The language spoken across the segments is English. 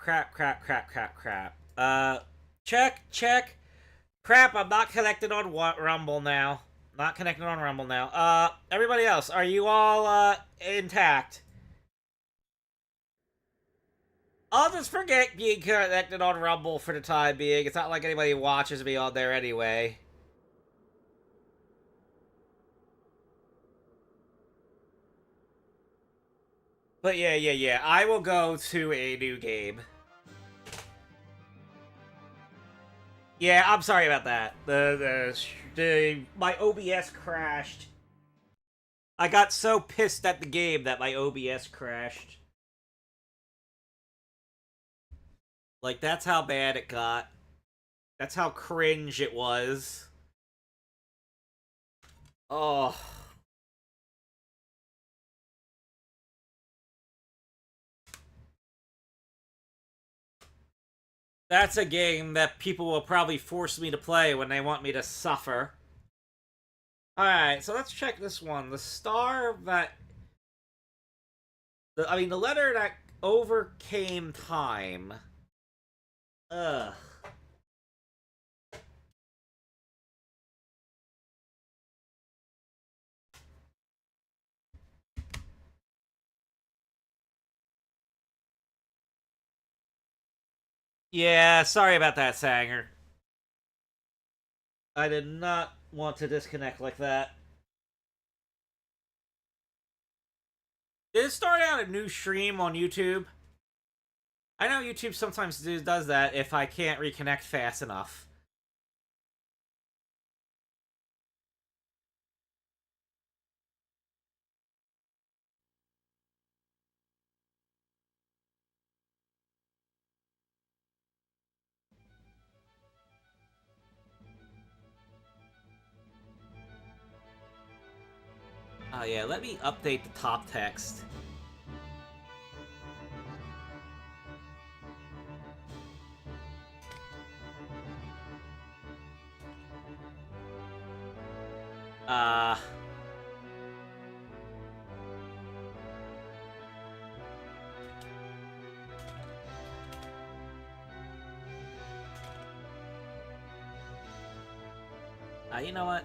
crap. Check. Crap, I'm not connected on Rumble now. Not connected on Rumble now. Everybody else, are you all, intact? I'll just forget being connected on Rumble for the time being. It's not like anybody watches me on there anyway. But yeah. I will go to a new game. Yeah, I'm sorry about that. My OBS crashed. I got so pissed at the game that my OBS crashed. Like, that's how bad it got. That's how cringe it was. Oh. That's a game that people will probably force me to play when they want me to suffer. Alright, so let's check this one. The star that... the letter that overcame time. Ugh. Yeah, sorry about that, Sanger. I did not want to disconnect like that. Did it start out a new stream on YouTube? I know YouTube sometimes does that if I can't reconnect fast enough. Oh yeah, let me update the top text. You know what?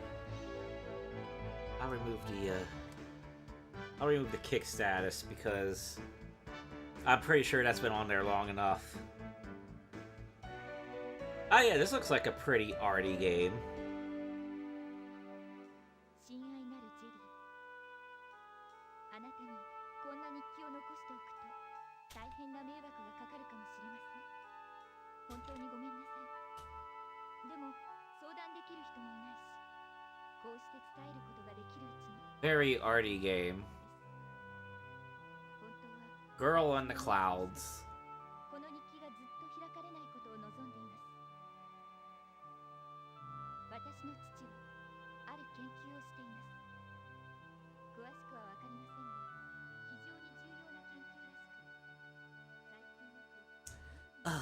I'll remove the kick status because I'm pretty sure that's been on there long enough. Oh yeah, this looks like a pretty arty game. Very arty game. Girl in the clouds.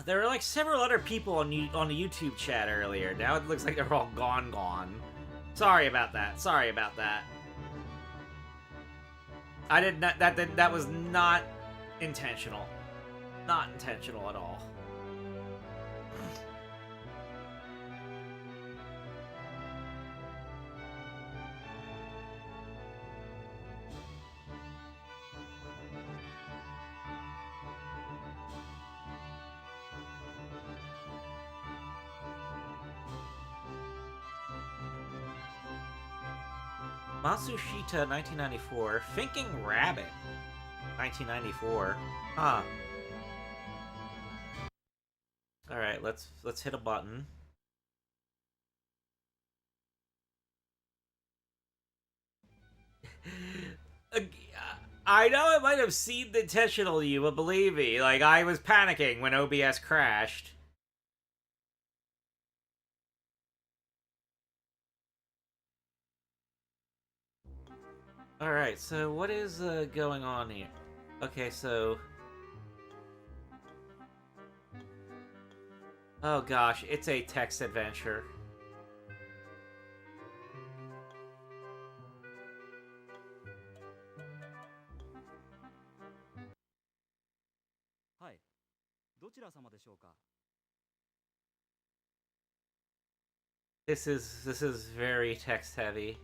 There were like several other people on the YouTube chat earlier. Now it looks like they're all gone. Sorry about that. I did not. That was not intentional. Not intentional at all. Matsushita 1994. Thinking Rabbit 1994. Huh. Alright, let's hit a button. I know it might have seemed intentional to you, but believe me, like, I was panicking when OBS crashed. Alright, so what is going on here? Okay, so... Oh gosh, it's a text adventure. This is very text heavy.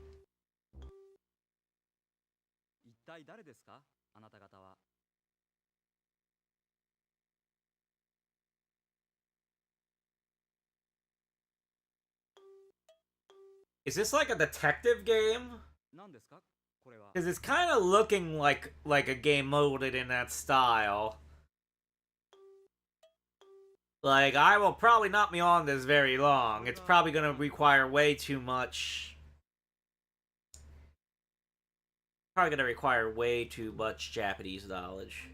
Is this like a detective game? Because it's kind of looking like a game molded in that style. Like, I will probably not be on this very long. It's probably going to require way too much. Probably going to require way too much Japanese knowledge.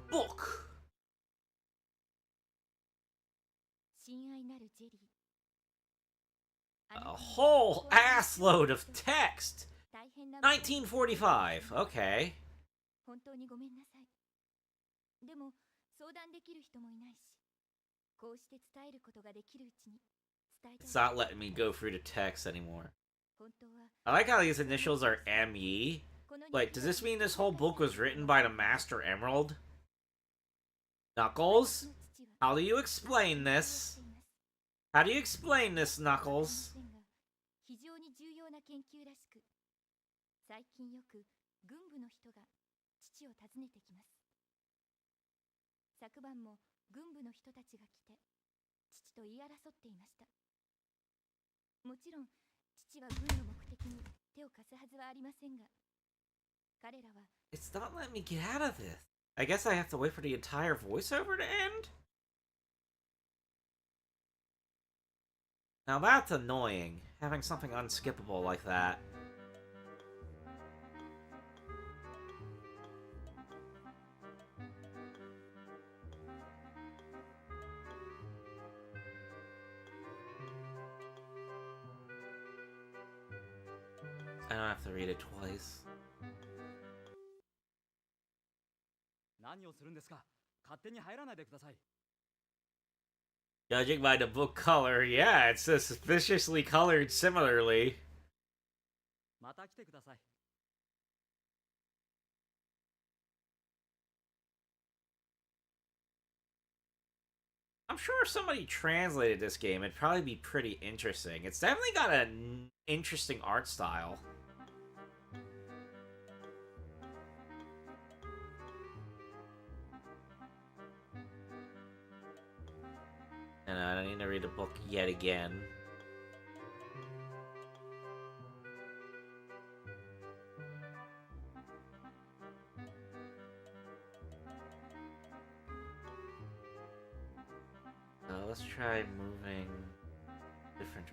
Book. A whole assload of text. 1945. Okay. It's not letting me go through the text anymore. I like how these initials are ME. Wait, does this mean this whole book was written by the Master Emerald? Knuckles? How do you explain this? How do you explain this, Knuckles? It's not letting me get out of this. I guess I have to wait for the entire voiceover to end? Now that's annoying, having something unskippable like that. I don't have to read it twice. Judging by the book color, yeah, it's suspiciously colored similarly. I'm sure if somebody translated this game, it'd probably be pretty interesting. It's definitely got an interesting art style. And I don't need to read the book yet again. Let's try moving different.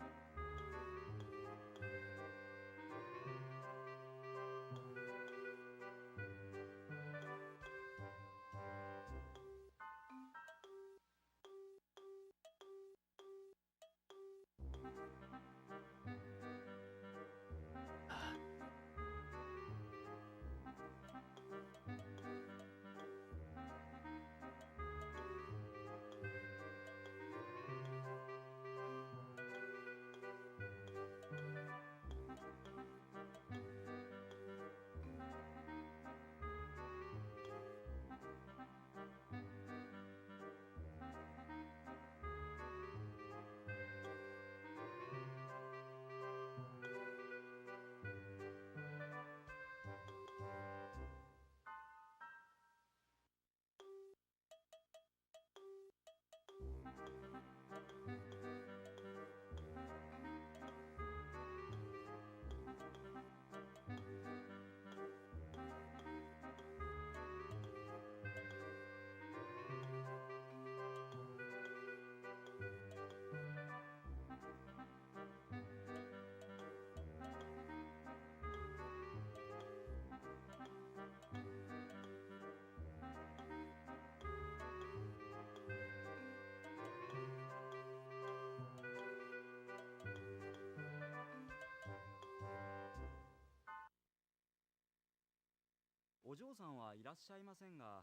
お嬢さんはいらっしゃいませんが。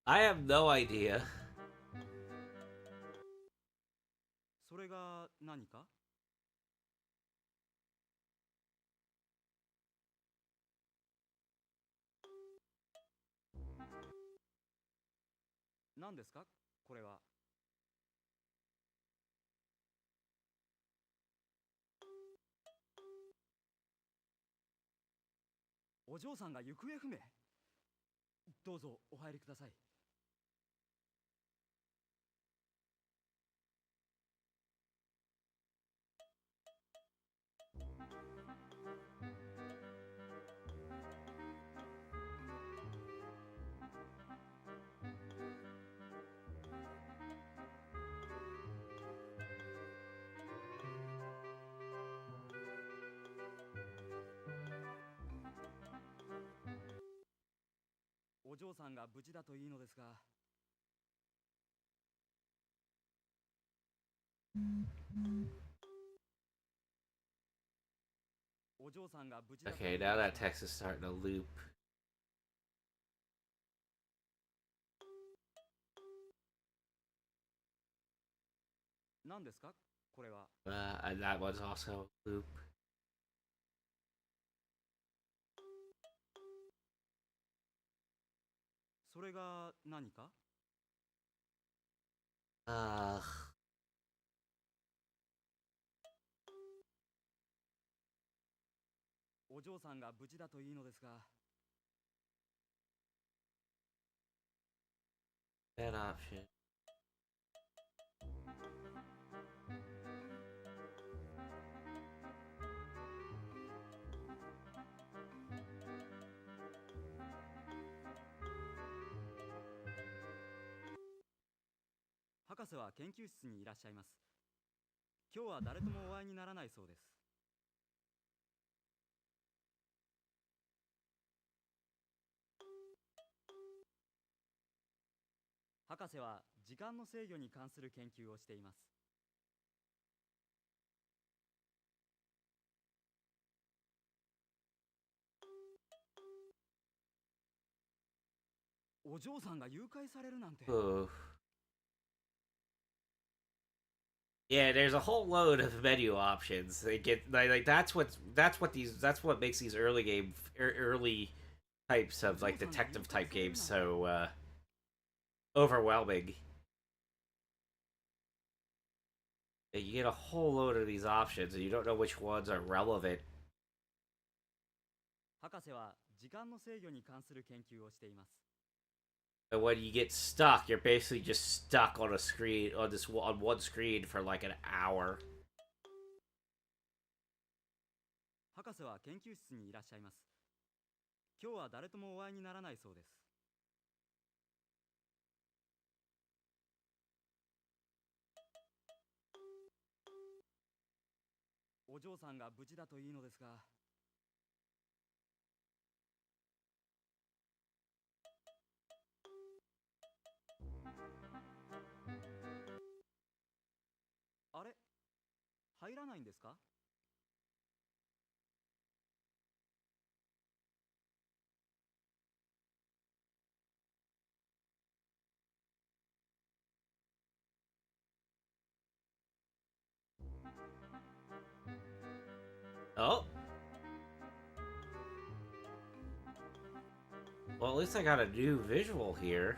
I have no idea. それが何か？何ですかこれは？お嬢さんが行方不明。どうぞお入りください。お嬢さんが無事だといいのですが。お嬢さんが無事だといい Okay, の now です that が。 text is starting to loop. 何ですかこれは？ And that one's also a loop. それが何か？ Ugh. お嬢さんが無事だといいのですが。 That option. 博士は研究室にいらっしゃいます。今日は誰ともお会いにならないそうです。博士は時間の制御に関する研究をしています。お嬢さんが誘拐されるなんて。 Ooh. Yeah, there's a whole load of menu options. They get like that's what makes these early types of like detective type games so overwhelming. You get a whole load of these options and you don't know which ones are relevant. 博士は時間の制御に関する研究をしています。 And when you get stuck, you're basically just stuck on a screen on one screen for like an hour. 博士は研究室にいらっしゃいます。今日は誰ともお会いにならないそうです。お嬢さんが無事だといいのですが。 あれ入らないんですか？ Oh. Well, at least I got a new visual here.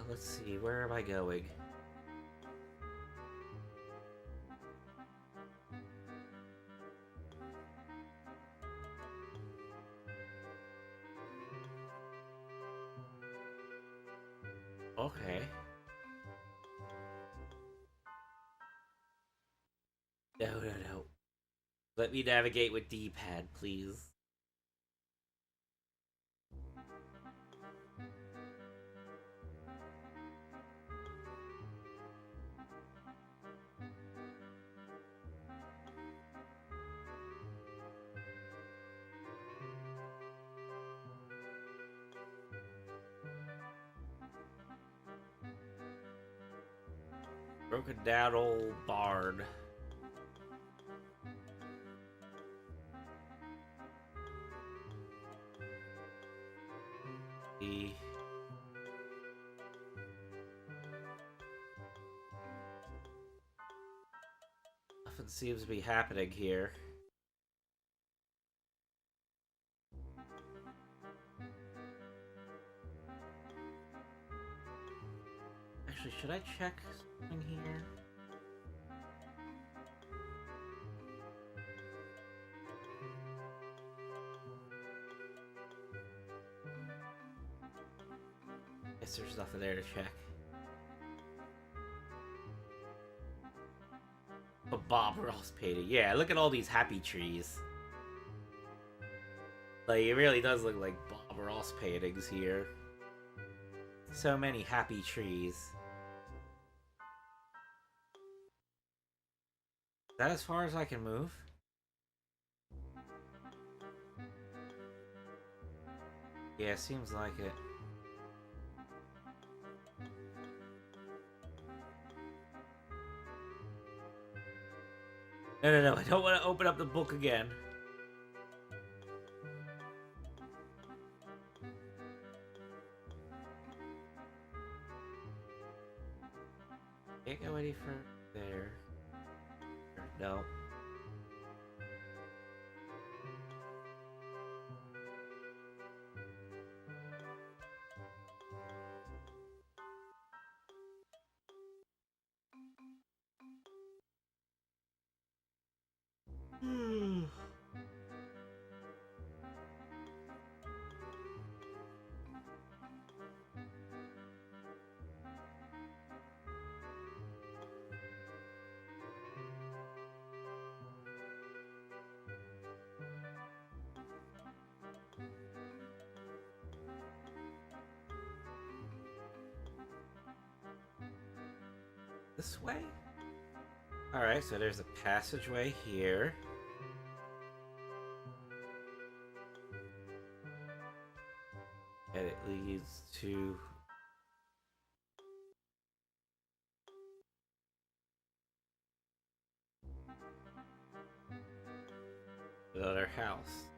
Let's see, where am I going? Okay. No, no, no. Let me navigate with D-pad, please. Broken down old barn. Nothing seems to be happening here. Actually, should I check something here? Guess there's nothing there to check. A Bob Ross painting. Yeah, look at all these happy trees. Like, it really does look like Bob Ross paintings here. So many happy trees. Is that as far as I can move? Yeah, seems like it. No, I don't want to open up the book again. Can't go any further there. No. This way? Alright, so there's a passageway here. And it leads to... another house.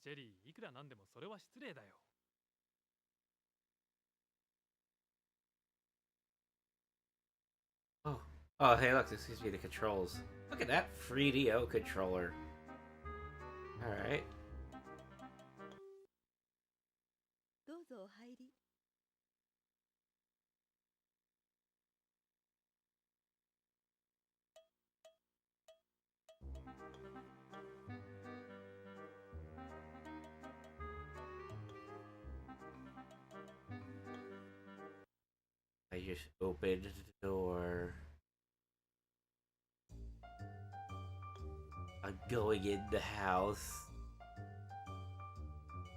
Jerry, いくらなんでもそれは失礼だよ。Oh, hey, look, this gives me the controls. Look at that 3DO controller. Alright. どうぞお入り。I just opened the door. I'm going in the house.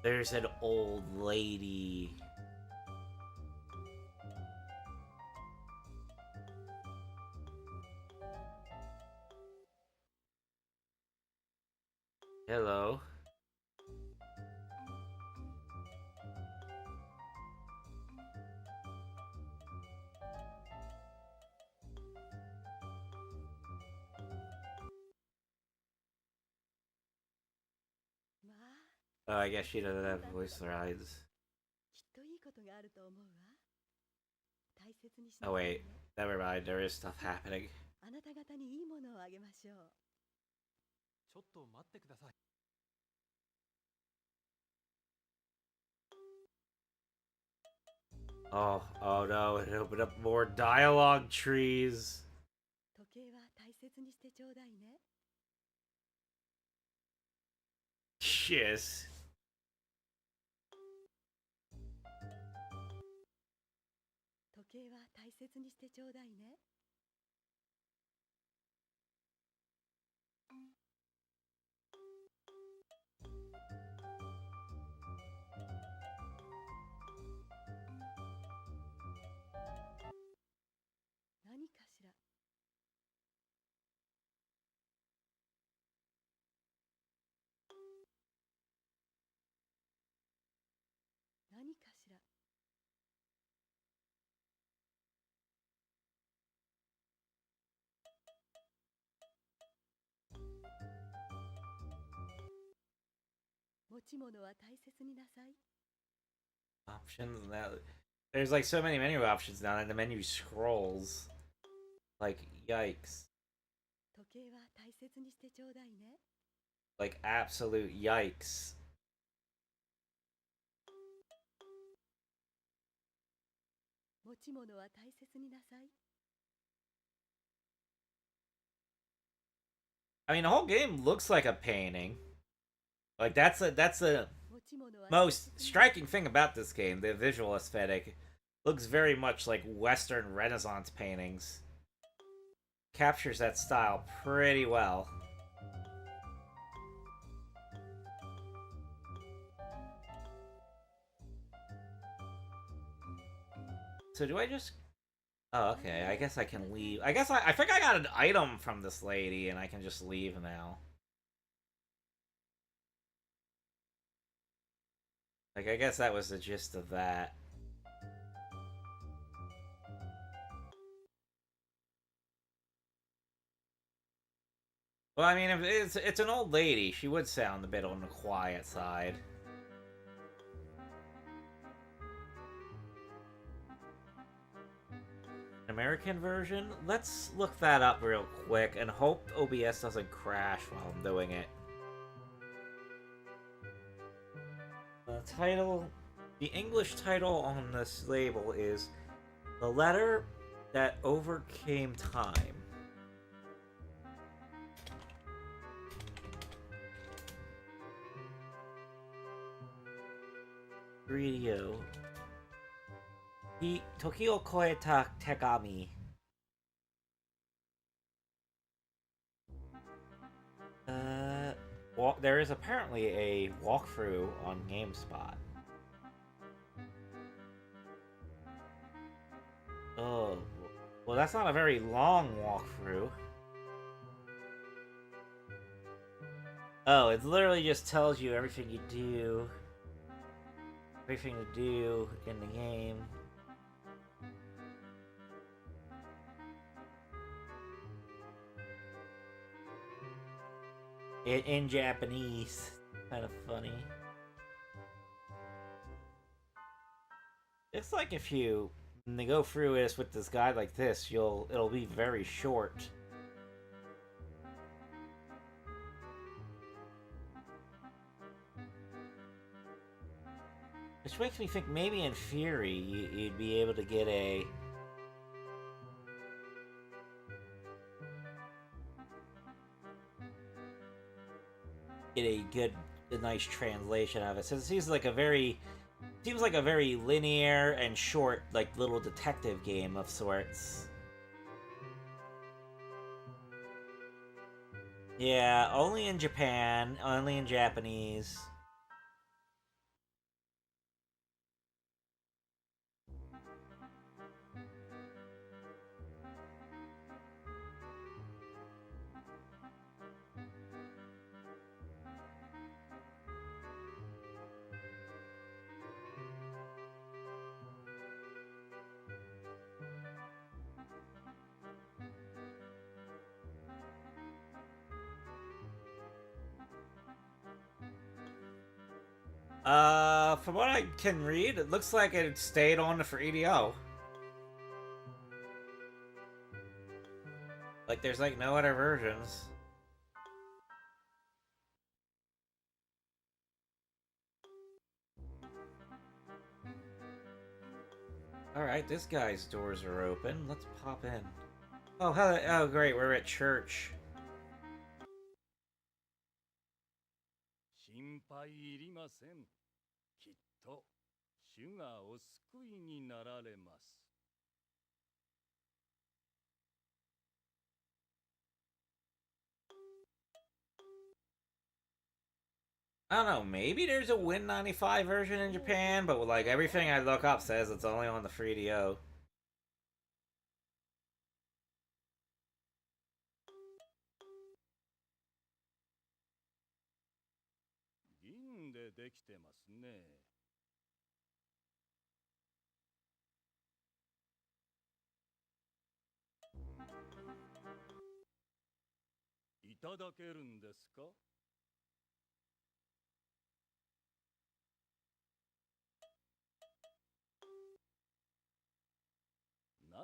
There's an old lady. Hello. Oh, I guess she doesn't have voice lines. きっといいことがあると思うわ。大切にし Oh なさい wait, ね。 never mind, there is stuff happening. あなた方にいいものをあげましょう。ちょっと待ってください。Oh no, it opened up more dialogue trees. 時計は大切にしてちょうだいね。 Shiz. 時計は大切にしてちょうだいね。何かしら。持ち物は大切になさい。 Options now. There's like so many menu options now, and the menu scrolls. Like, yikes. 時計は大切にしてちょうだいね。 Like, absolute yikes. 持ち物は大切になさい。 I mean, the whole game looks like a painting. Like, that's the 持ち物は most striking thing about this game. The visual aesthetic looks very much like Western Renaissance paintings. Captures that style pretty well. So do I just... Oh, okay. I guess I can leave. I guess I think I got an item from this lady, and I can just leave now. Like, I guess that was the gist of that. Well, I mean, if it's an old lady, she would sound a bit on the quiet side. American version? Let's look that up real quick and hope OBS doesn't crash while I'm doing it. The title... The English title on this label is The Letter That Overcame Time. Radio. Toki o koeta tegami. Well, there is apparently a walkthrough on GameSpot. Oh, well, that's not a very long walkthrough. Oh, it literally just tells you everything you do. Everything to do in the game. In Japanese. Kind of funny. It's like if you go through this with this guide like this, it'll be very short. Which makes me think maybe in theory you'd be able to get a nice translation of it. So it seems like a very linear and short, like, little detective game of sorts. Yeah, only in Japan, only in Japanese. From what I can read, it looks like it stayed on the 3DO. Like, there's, like, no other versions. Alright, this guy's doors are open. Let's pop in. Oh, hello. Oh, great, we're at church. 心配いりません。きっと主がお救いになられます。I don't know, maybe there's a Win95 version in Japan, but like everything I look up says it's only on the 3DO.銀でできてますね。いただけるんですか？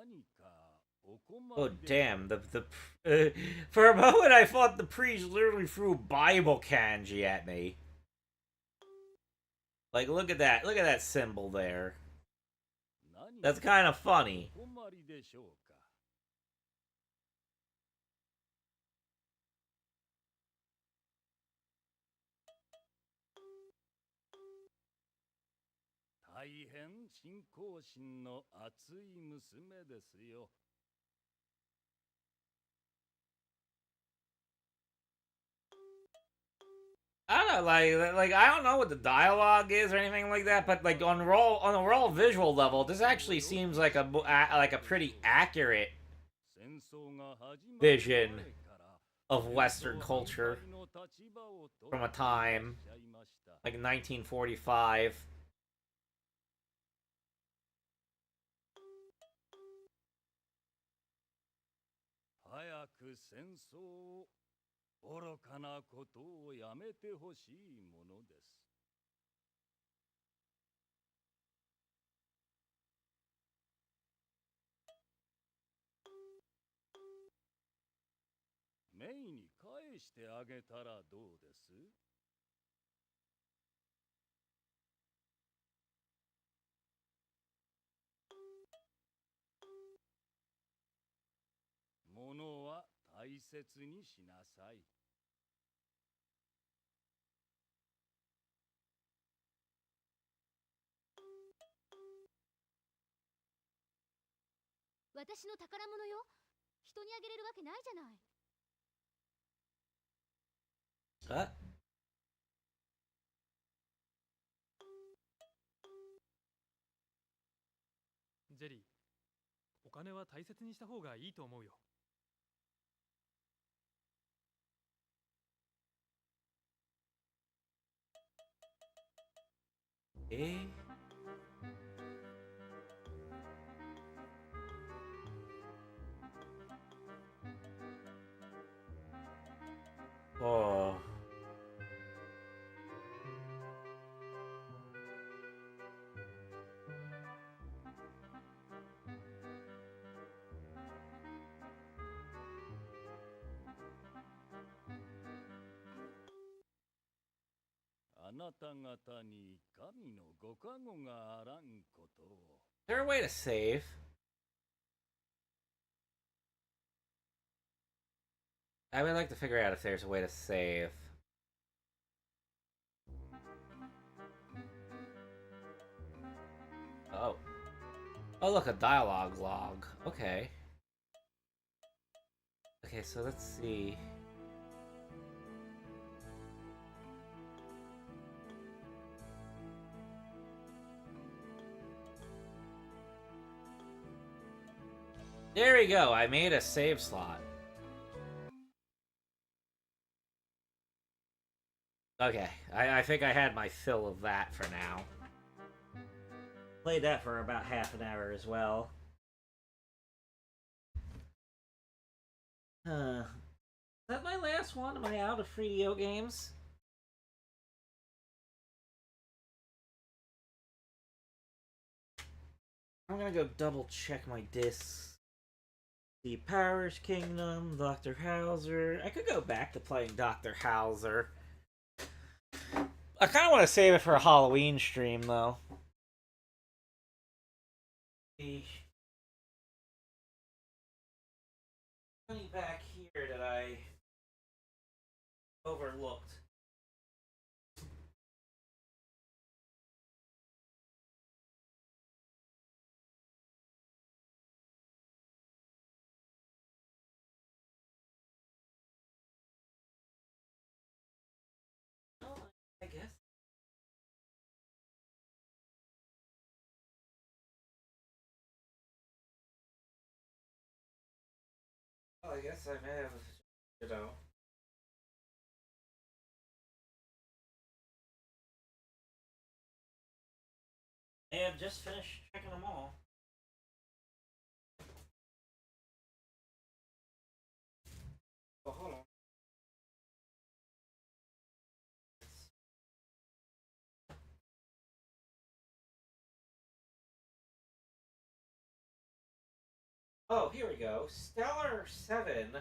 何かお困 Oh りでしょう damn! For a moment I thought the priest literally threw Bible kanji at me. Like, look at that! Look at that symbol there. 何 That's か kind of funny. お困りでしょうか。大変信仰心の熱い娘ですよ。I don't know, like I don't know what the dialogue is or anything like that, but like on a raw visual level, this actually seems like a pretty accurate 戦争が始まる vision 前から of Western culture 戦争反対の立場を取 from a っていらっ time しゃいました like 1945. 早く戦争を愚かなことをやめてほしいものです。メイに返してあげたらどうです？ものは大切にしなさい。私の宝物よ。人にあげれるわけないじゃない。What? ジェリー、お金は大切にした方がいいと思うよ。Eh? Oh. Is あなた方に神のご加護があらんことを。 Is there a way to save? I would like to figure out if there's a way to save. Oh. Oh, look, a dialogue log. Okay. Okay, so let's see. There we go, I made a save slot. Okay, I think I had my fill of that for now. Played that for about half an hour as well. Is that my last one? Am I out of 3DO games? I'm gonna go double check my discs. The Powers Kingdom, Dr. Hauser. I could go back to playing Dr. Hauser. I kind of want to save it for a Halloween stream, though. Something back here that I overlooked. Well, I guess. Well, I guess I may have, you know. I have just finished checking them all. Oh, hold on. Oh, here we go. Stellar 7.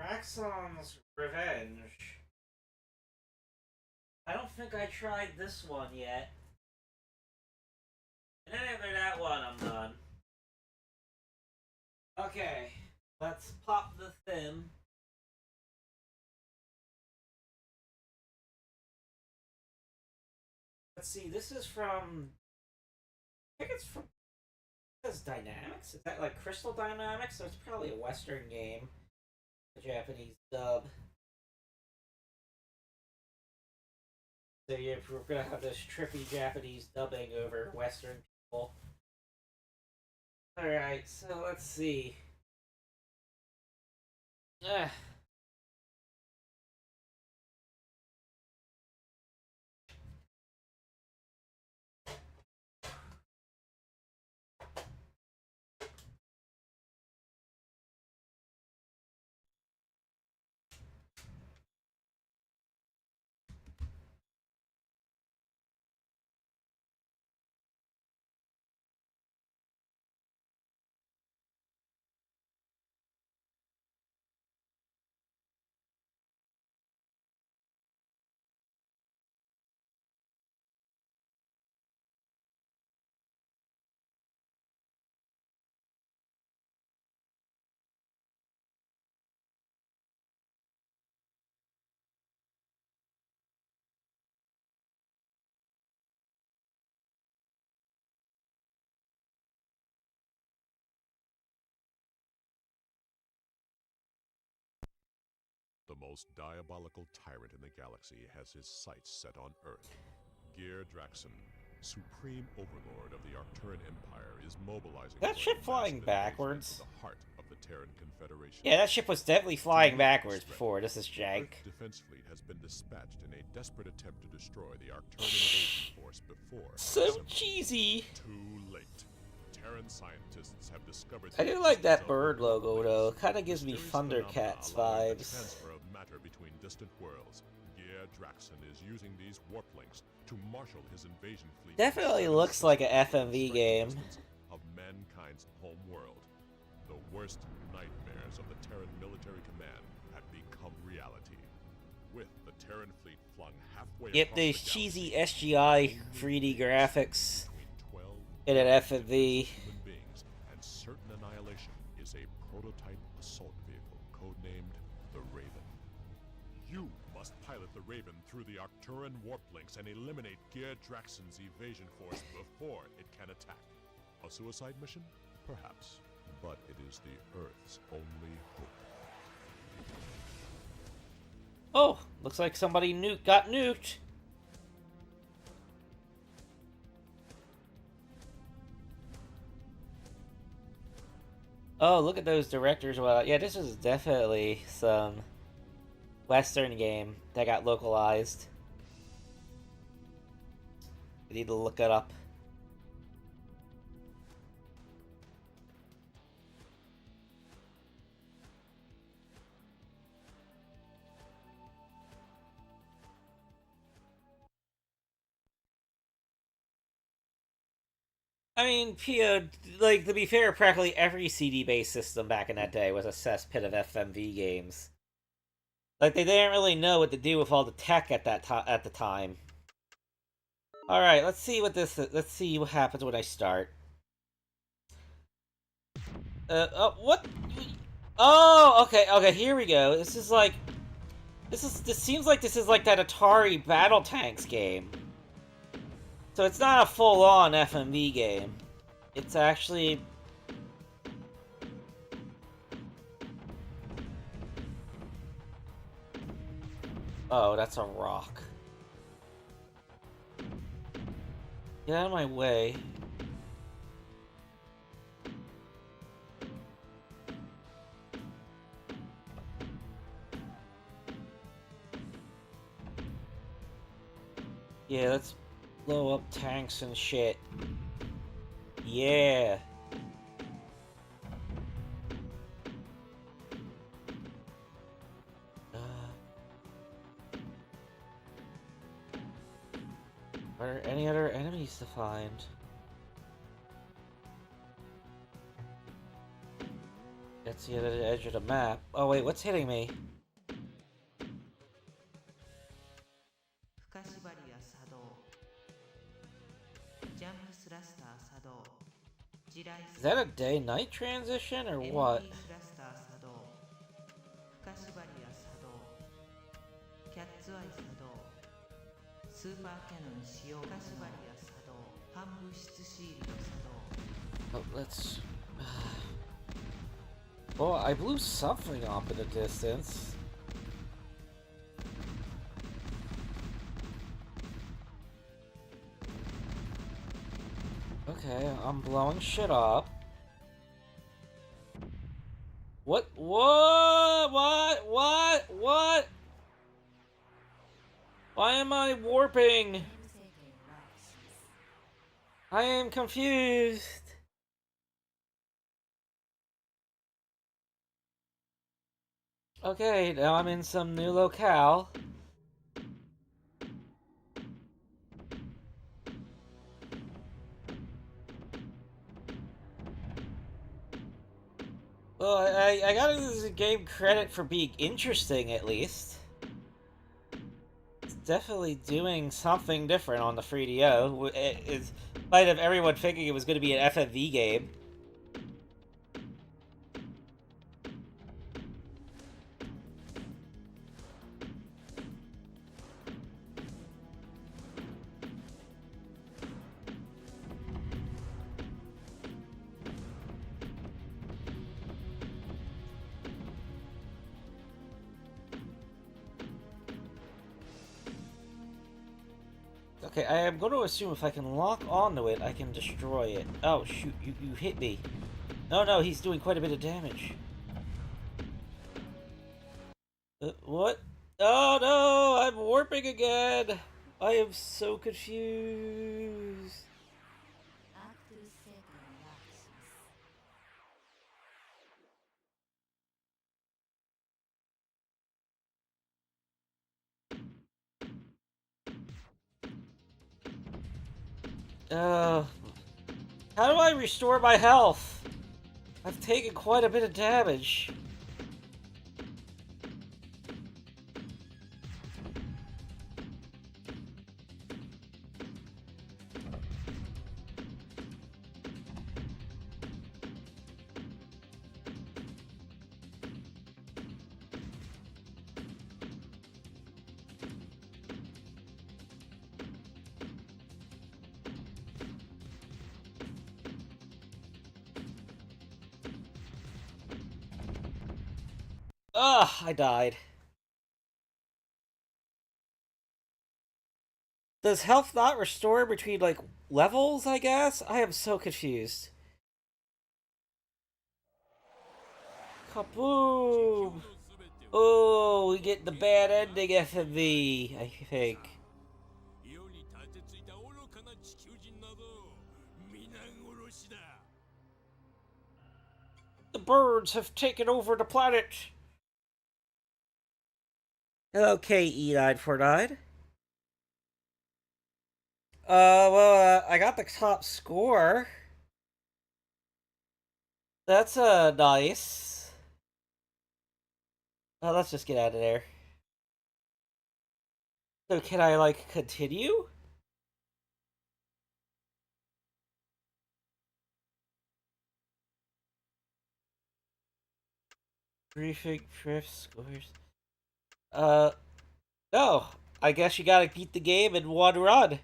Raxon's Revenge. I don't think I tried this one yet. And then after that one, I'm done. Okay, let's pop the thing. Let's see, this is from... I think it's from... It says Dynamics? Is that like Crystal Dynamics? So it's probably a Western game. A Japanese dub. So yeah, we're gonna have this trippy Japanese dubbing over Western people. Alright, so let's see. Ah. The most diabolical tyrant in the galaxy has his sights set on Earth. Gear Draxon, supreme overlord of the Arcturan Empire, is mobilizing... That ship flying backwards? ...the heart of the Terran Confederation. Yeah, that ship was definitely flying backwards before. This is jank. Earth Defense Fleet has been dispatched in a desperate attempt to destroy the Arcturan invasion force before... So cheesy! Too late. Terran scientists have discovered... I do like that bird logo, though. It kind of gives me Thundercats vibes. Transfer of matter between distant worlds. Gear Draxon is using these warp links to marshal his invasion fleet. Definitely looks like a FMV game. Of mankind's home world. The worst nightmares of the Terran military command have become reality. With the Terran fleet flung halfway Yep, across these the cheesy galaxy, SGI 3D graphics between 12 in an FMV. human beings, and certain annihilation is a prototype assault vehicle codenamed the Raven. You must pilot the Raven through the Arcturan warp links and eliminate Gear Draxon's evasion force before it can attack. A suicide mission? Perhaps. But it is the Earth's only hope. Oh, looks like somebody got nuked. Oh, look at those directors. Well, yeah, this is definitely some Western game that got localized. I need to look it up. I mean, like, to be fair, practically every CD-based system back in that day was a cesspit of FMV games. Like, they didn't really know what to do with all the tech at the time. Alright, let's see what happens when I start. What? Oh, okay, here we go. This seems like this is like that Atari Battle Tanks game. So it's not a full-on FMV game. It's actually... Oh, that's a rock. Get out of my way. Yeah, let's blow up tanks and shit. Yeah. Are there any other enemies to find? That's the other edge of the map. Oh wait, what's hitting me? 深縛りや作動ジャンプスラスター作動地雷 Is that a day-night transition or what? MD スラスター作動深縛りや作動キャッツアイ作動スーパーキャノン使用深縛りや作動反物質シールド作動 Oh, let's... Oh, I blew something up in the distance. Okay, I'm blowing shit up. What? What? What? Why am I warping? I am confused. Okay, now I'm in some new locale. Well, I gotta give the game credit for being interesting, at least. It's definitely doing something different on the 3DO, in spite of everyone thinking it was going to be an FMV game. Okay, I am going to assume if I can lock onto it, I can destroy it. Oh, shoot, you hit me. No, he's doing quite a bit of damage. What? Oh no, I'm warping again! I am so confused. How do I restore my health? I've taken quite a bit of damage. Ugh, I died. Does health not restore between, like, levels, I guess? I am so confused. Kaboom! Oh, we get the bad ending FMV, I think. The birds have taken over the planet. Okay, E949. I got the top score. That's, nice. Let's just get out of there. So can I, like, continue? Briefing, drift, scores. No. I guess you gotta beat the game in one run.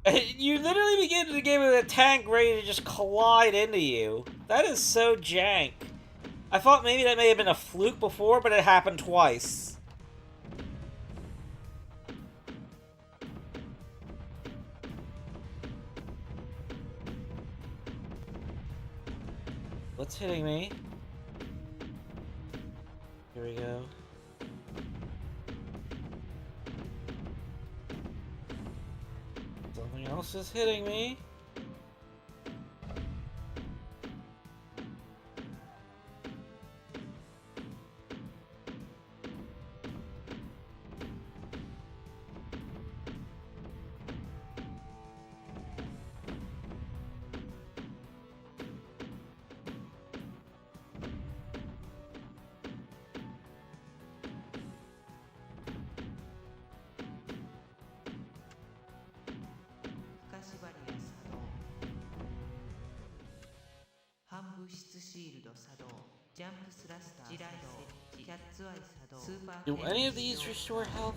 You literally begin the game with a tank ready to just collide into you. That is so jank. I thought maybe that may have been a fluke before, but it happened twice. What's hitting me? Here we go. Something else is hitting me. ジャンプスラスター地雷設置キャッツアイ作動スーパー Do any of these restore health?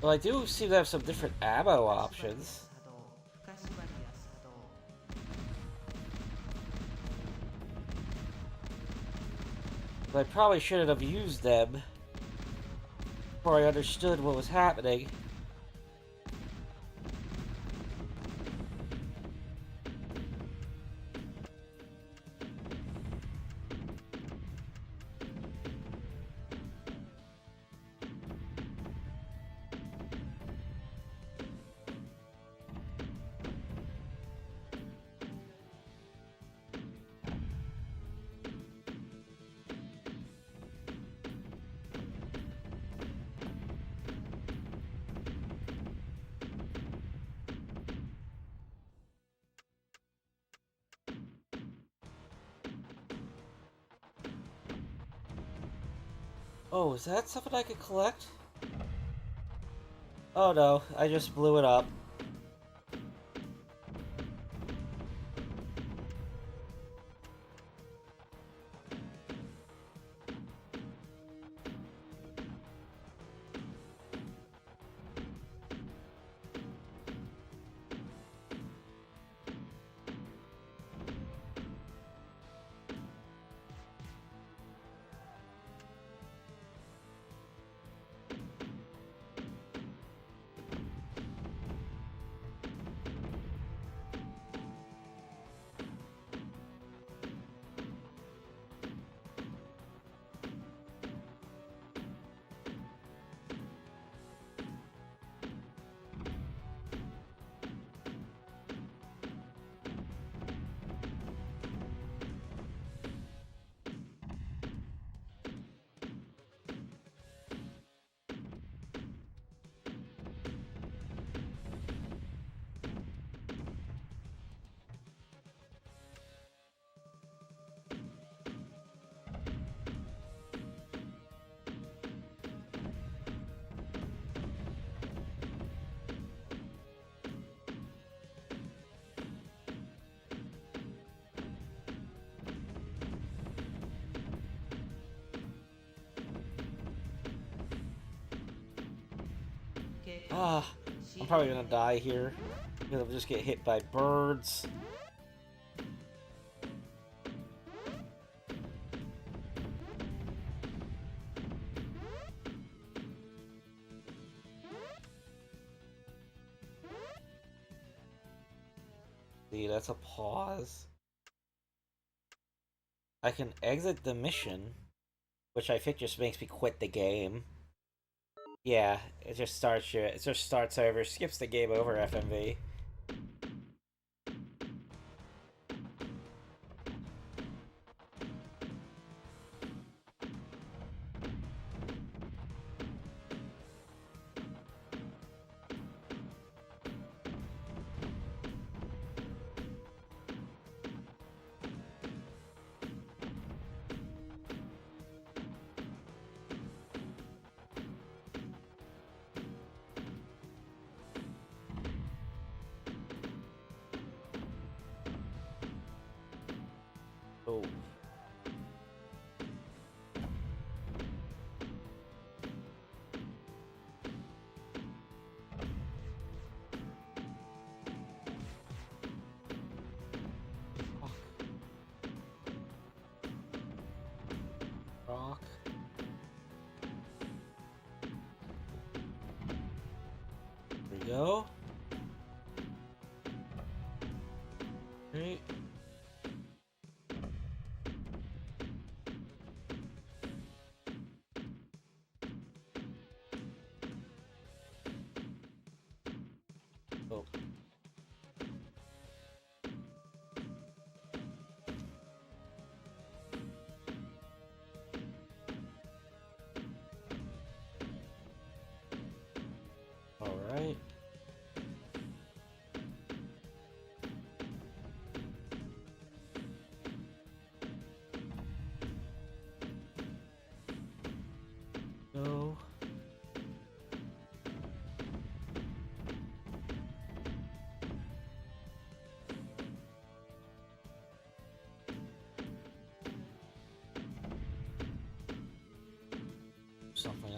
Well, I do seem to have some different ammo options. 不可縛りや作動 But I probably shouldn't have used them before I understood what was happening. Oh, is that something I could collect? Oh no, I just blew it up. Ah, I'm probably gonna die here. Because I'll just get hit by birds. See, that's a pause. I can exit the mission, which I think just makes me quit the game. Yeah, it just starts over, skips the game over FMV. Oh. Rock. There we go. Right. Oh. All right.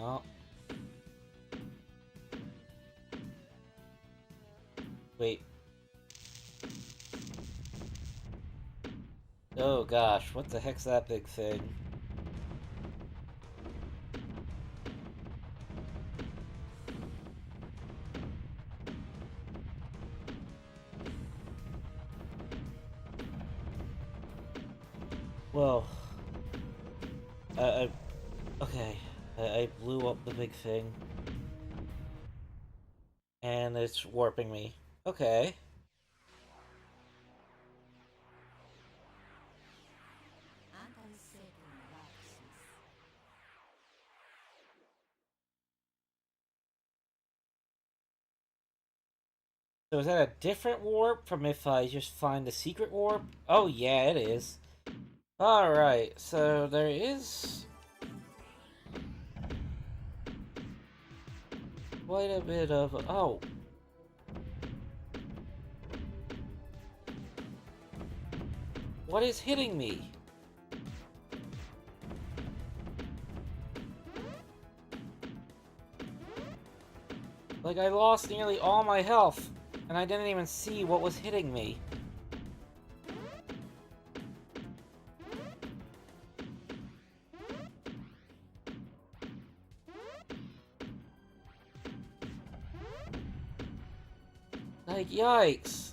Well. Wait. Oh gosh, what the heck's that big thing? Whoa. Okay. I blew up the big thing. And it's warping me. Okay. So is that a different warp from if I just find the secret warp? Oh yeah, it is. Alright, so there is quite a bit of... Oh. What is hitting me? Like, I lost nearly all my health, and I didn't even see what was hitting me. Like, yikes.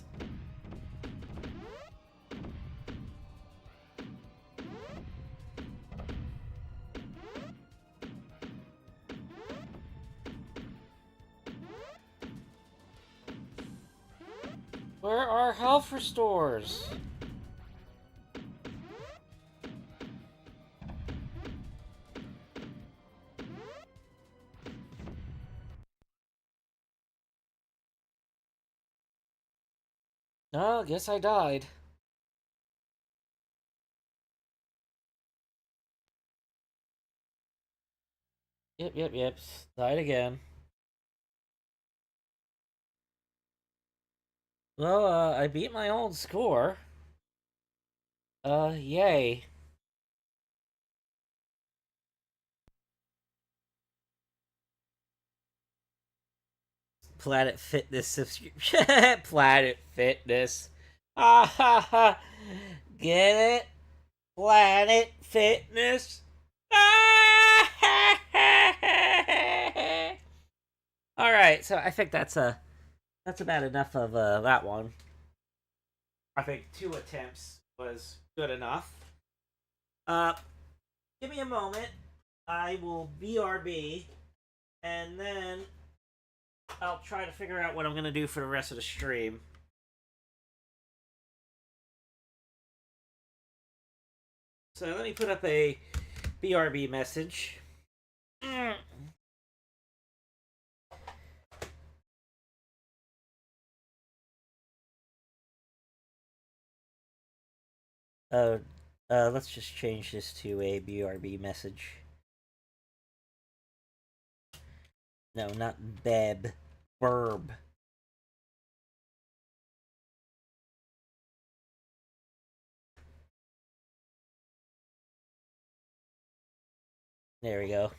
Where are health restores? Oh, guess I died. Yep. Died again. Well, I beat my old score. Yay. Planet Fitness subscription. Planet Fitness. Ah ha ha. Get it? Planet Fitness. Ah ha ha. All right, so I think that's about enough of that one. I think 2 attempts was good enough. Give me a moment. I will BRB, and then I'll try to figure out what I'm gonna do for the rest of the stream. So let me put up a BRB message. Let's just change this to a BRB message. No, not Beb. Burb. There we go.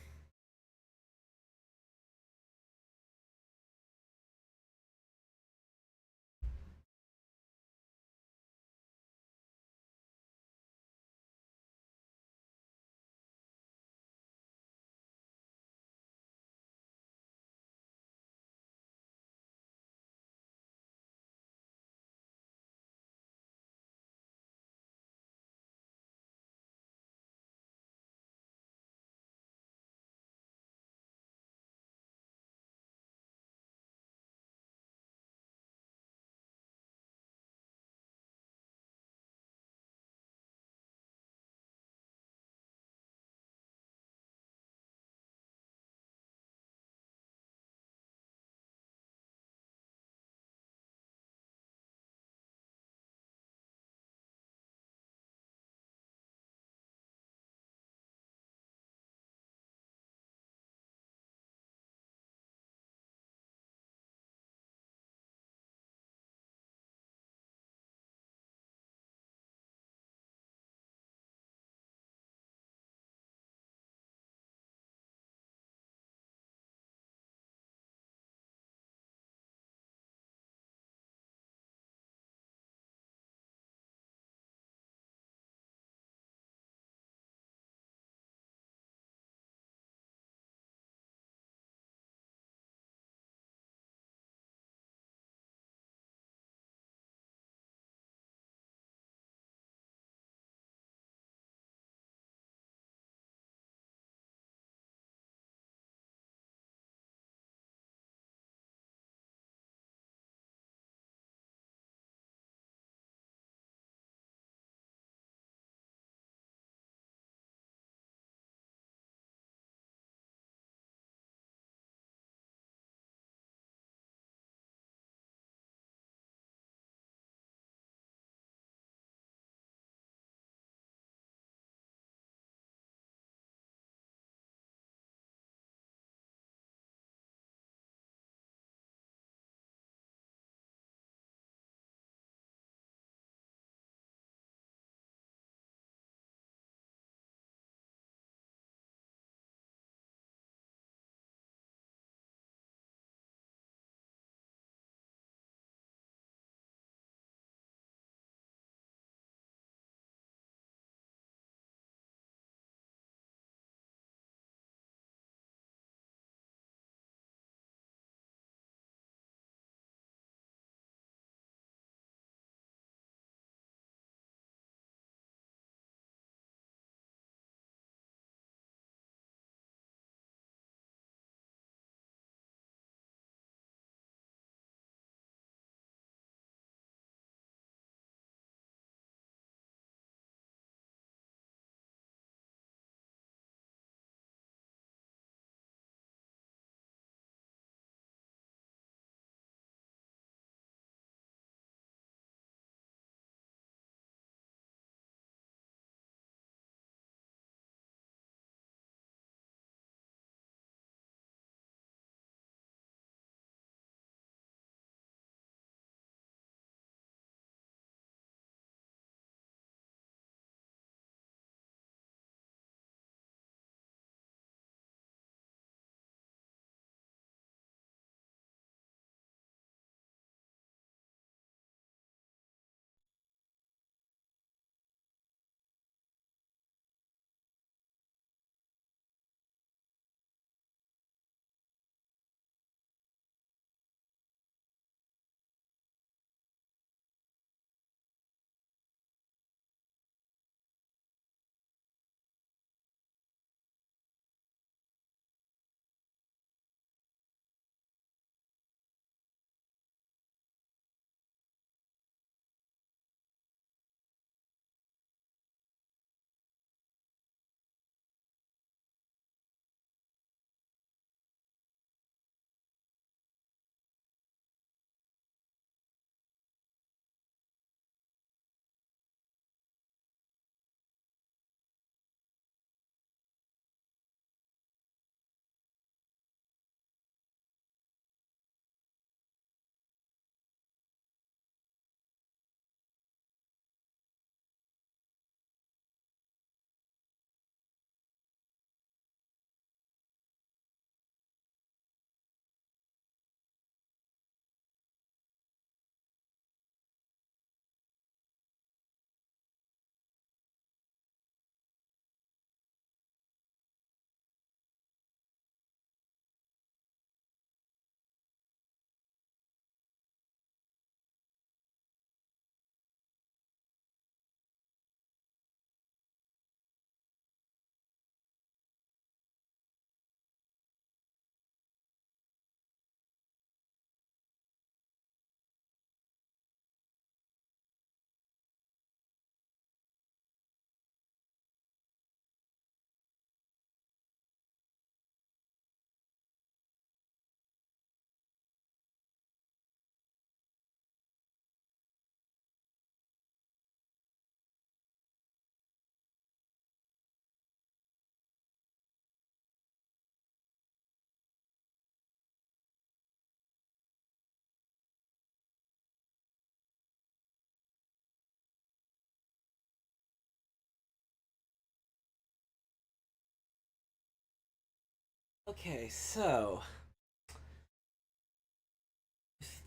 Okay, so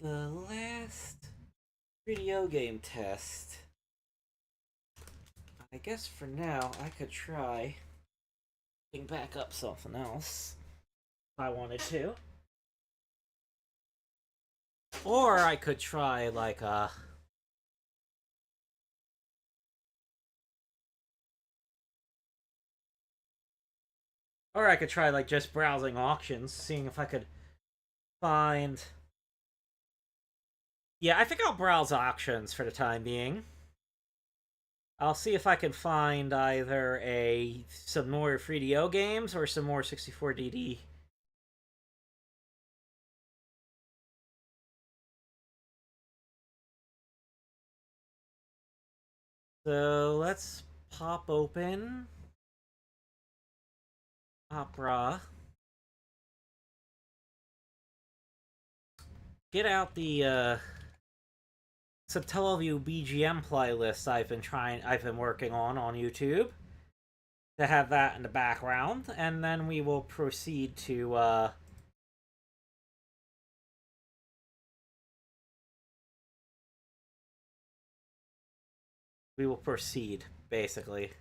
the last video game test. I guess for now I could try picking back up something else if I wanted to. Or I could try like or I could try like just browsing auctions, seeing if I could find. Yeah, I think I'll browse auctions for the time being. I'll see if I can find either some more 3DO games or some more 64DD. So let's pop open Opera. Get out the Subteleview BGM playlist I've been working on YouTube to have that in the background, and then we will proceed to basically.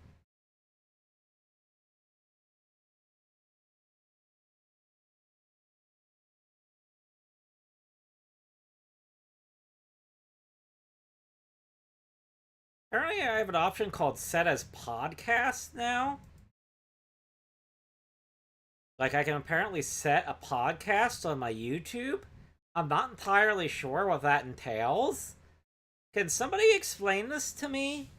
Apparently I have an option called set as podcast now. Like, I can apparently set a podcast on my YouTube. I'm not entirely sure what that entails. Can somebody explain this to me?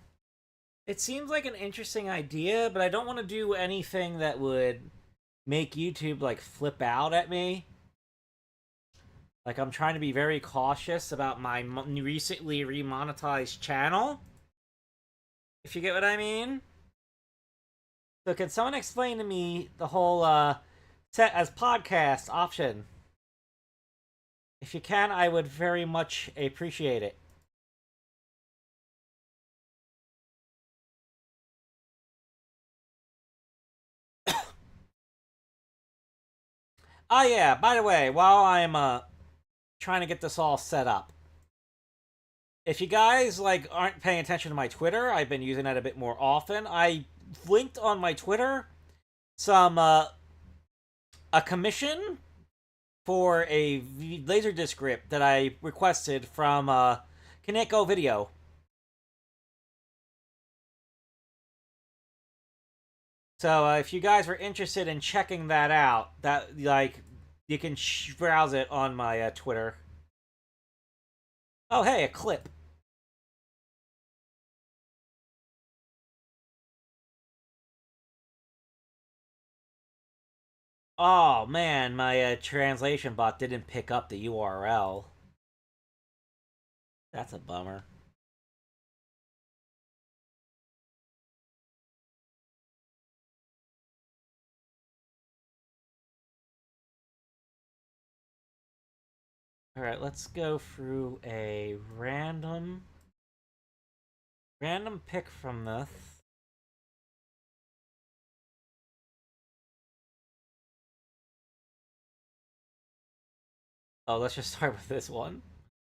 It seems like an interesting idea, but I don't want to do anything that would make YouTube, like, flip out at me. Like, I'm trying to be very cautious about my recently remonetized channel. If you get what I mean? So can someone explain to me the whole set as podcast option? If you can, I would very much appreciate it. Oh yeah, by the way, while I'm trying to get this all set up, if you guys like aren't paying attention to my Twitter, I've been using that a bit more often. I linked on my Twitter some a commission for a Laserdisc grip that I requested from Kaneko Video. So if you guys were interested in checking that out, that like you can browse it on my Twitter. Oh hey, a clip. Oh man, my translation bot didn't pick up the URL. That's a bummer. Alright, let's go through a random pick from this. Oh, let's just start with this one.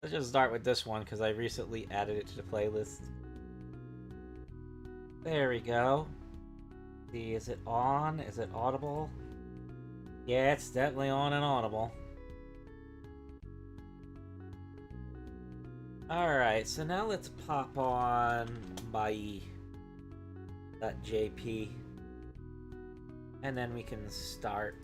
Let's just start with this one because I recently added it to the playlist. There we go. See, is it on? Is it audible? Yeah, it's definitely on and audible. Alright, so now let's pop on my.jp. And then we can start.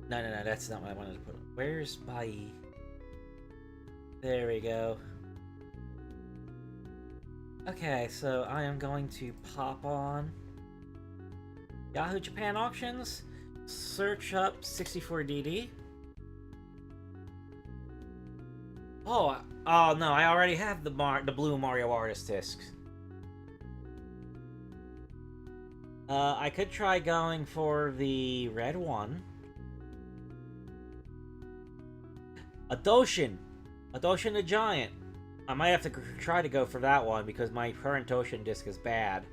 No, that's not what I wanted to put on. Where's my... There we go. Okay, so I am going to pop on Yahoo Japan Auctions, search up 64DD. Oh no, I already have the blue Mario Artist discs. I could try going for the red one. Adoshin the Giant. I might have to try to go for that one because my current Ocean disc is bad.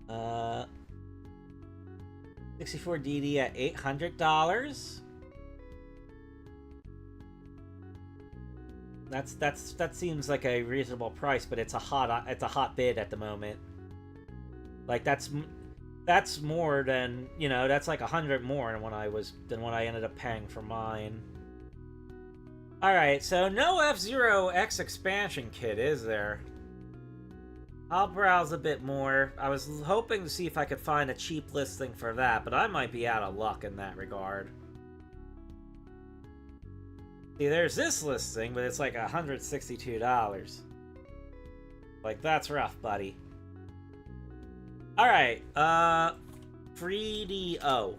Uh, 64DD at $800. That seems like a reasonable price, but it's a hot bid at the moment. Like that's more than, you know, that's like 100 more than when I ended up paying for mine. All right, so no F-Zero X expansion kit, is there? I'll browse a bit more. I was hoping to see if I could find a cheap listing for that, but I might be out of luck in that regard. See, there's this listing, but it's like $162. Like, that's rough, buddy. Alright, 3DO.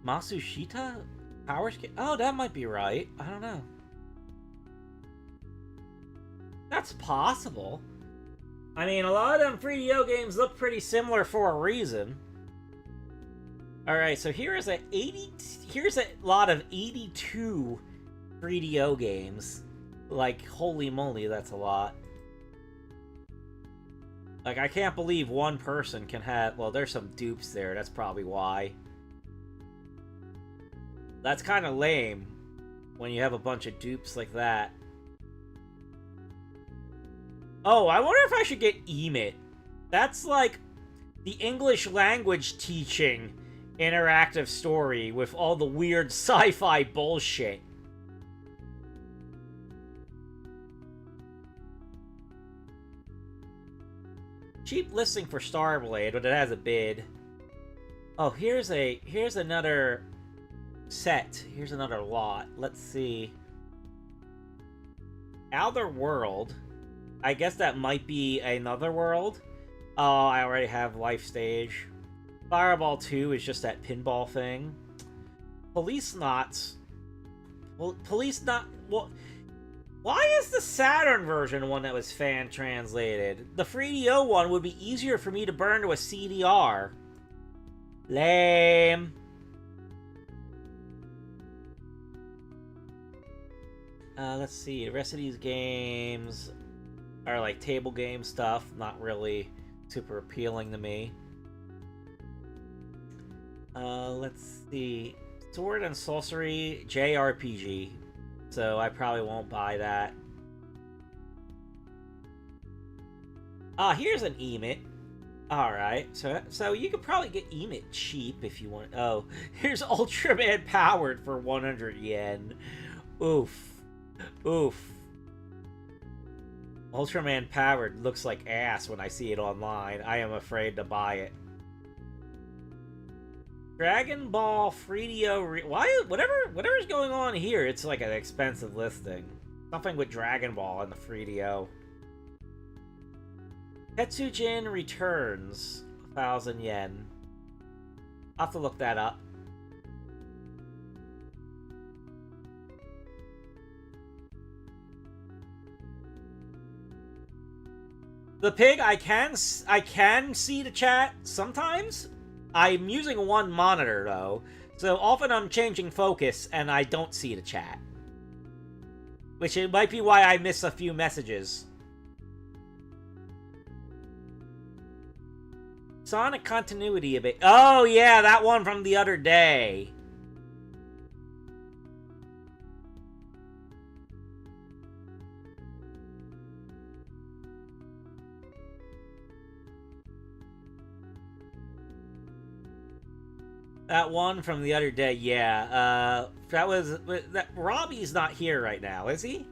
Masushita? Power Skate? Oh, that might be right. I don't know. That's possible. I mean, a lot of them 3DO games look pretty similar for a reason. Alright, so here's a lot of 82 3DO games. Like, holy moly, that's a lot. Like, I can't believe one person can have... Well, there's some dupes there, that's probably why. That's kind of lame when you have a bunch of dupes like that. Oh, I wonder if I should get EMIT. That's like the English language teaching interactive story with all the weird sci-fi bullshit. Cheap listing for Starblade, but it has a bid. Oh, here's another set. Here's another lot. Let's see. Outer World. I guess that might be another world. Oh, I already have Life Stage. Fireball 2 is just that pinball thing. Police Knots. Well, Police Knot... Well, why is the Saturn version one that was fan translated? The 3DO one would be easier for me to burn to a CDR. Lame. Let's see. The rest of these games are like table game stuff. Not really super appealing to me. Let's see. Sword and Sorcery JRPG. So I probably won't buy that. Ah, here's an EMIT. Alright, so you could probably get EMIT cheap if you want. Oh, here's Ultraman Powered for 100 yen. Oof. Oof. Ultraman Powered looks like ass when I see it online. I am afraid to buy it. Dragon Ball 3DO... Whatever's going on here, it's like an expensive listing. Something with Dragon Ball and the 3DO. Tetsujin Returns. 1,000 yen. I'll have to look that up. The pig, I can see the chat sometimes. I'm using one monitor, though, so often I'm changing focus and I don't see the chat. Which it might be why I miss a few messages. Sonic continuity a bit. Oh, yeah, that one from the other day. That one from the other day, yeah. Robbie's not here right now, is he?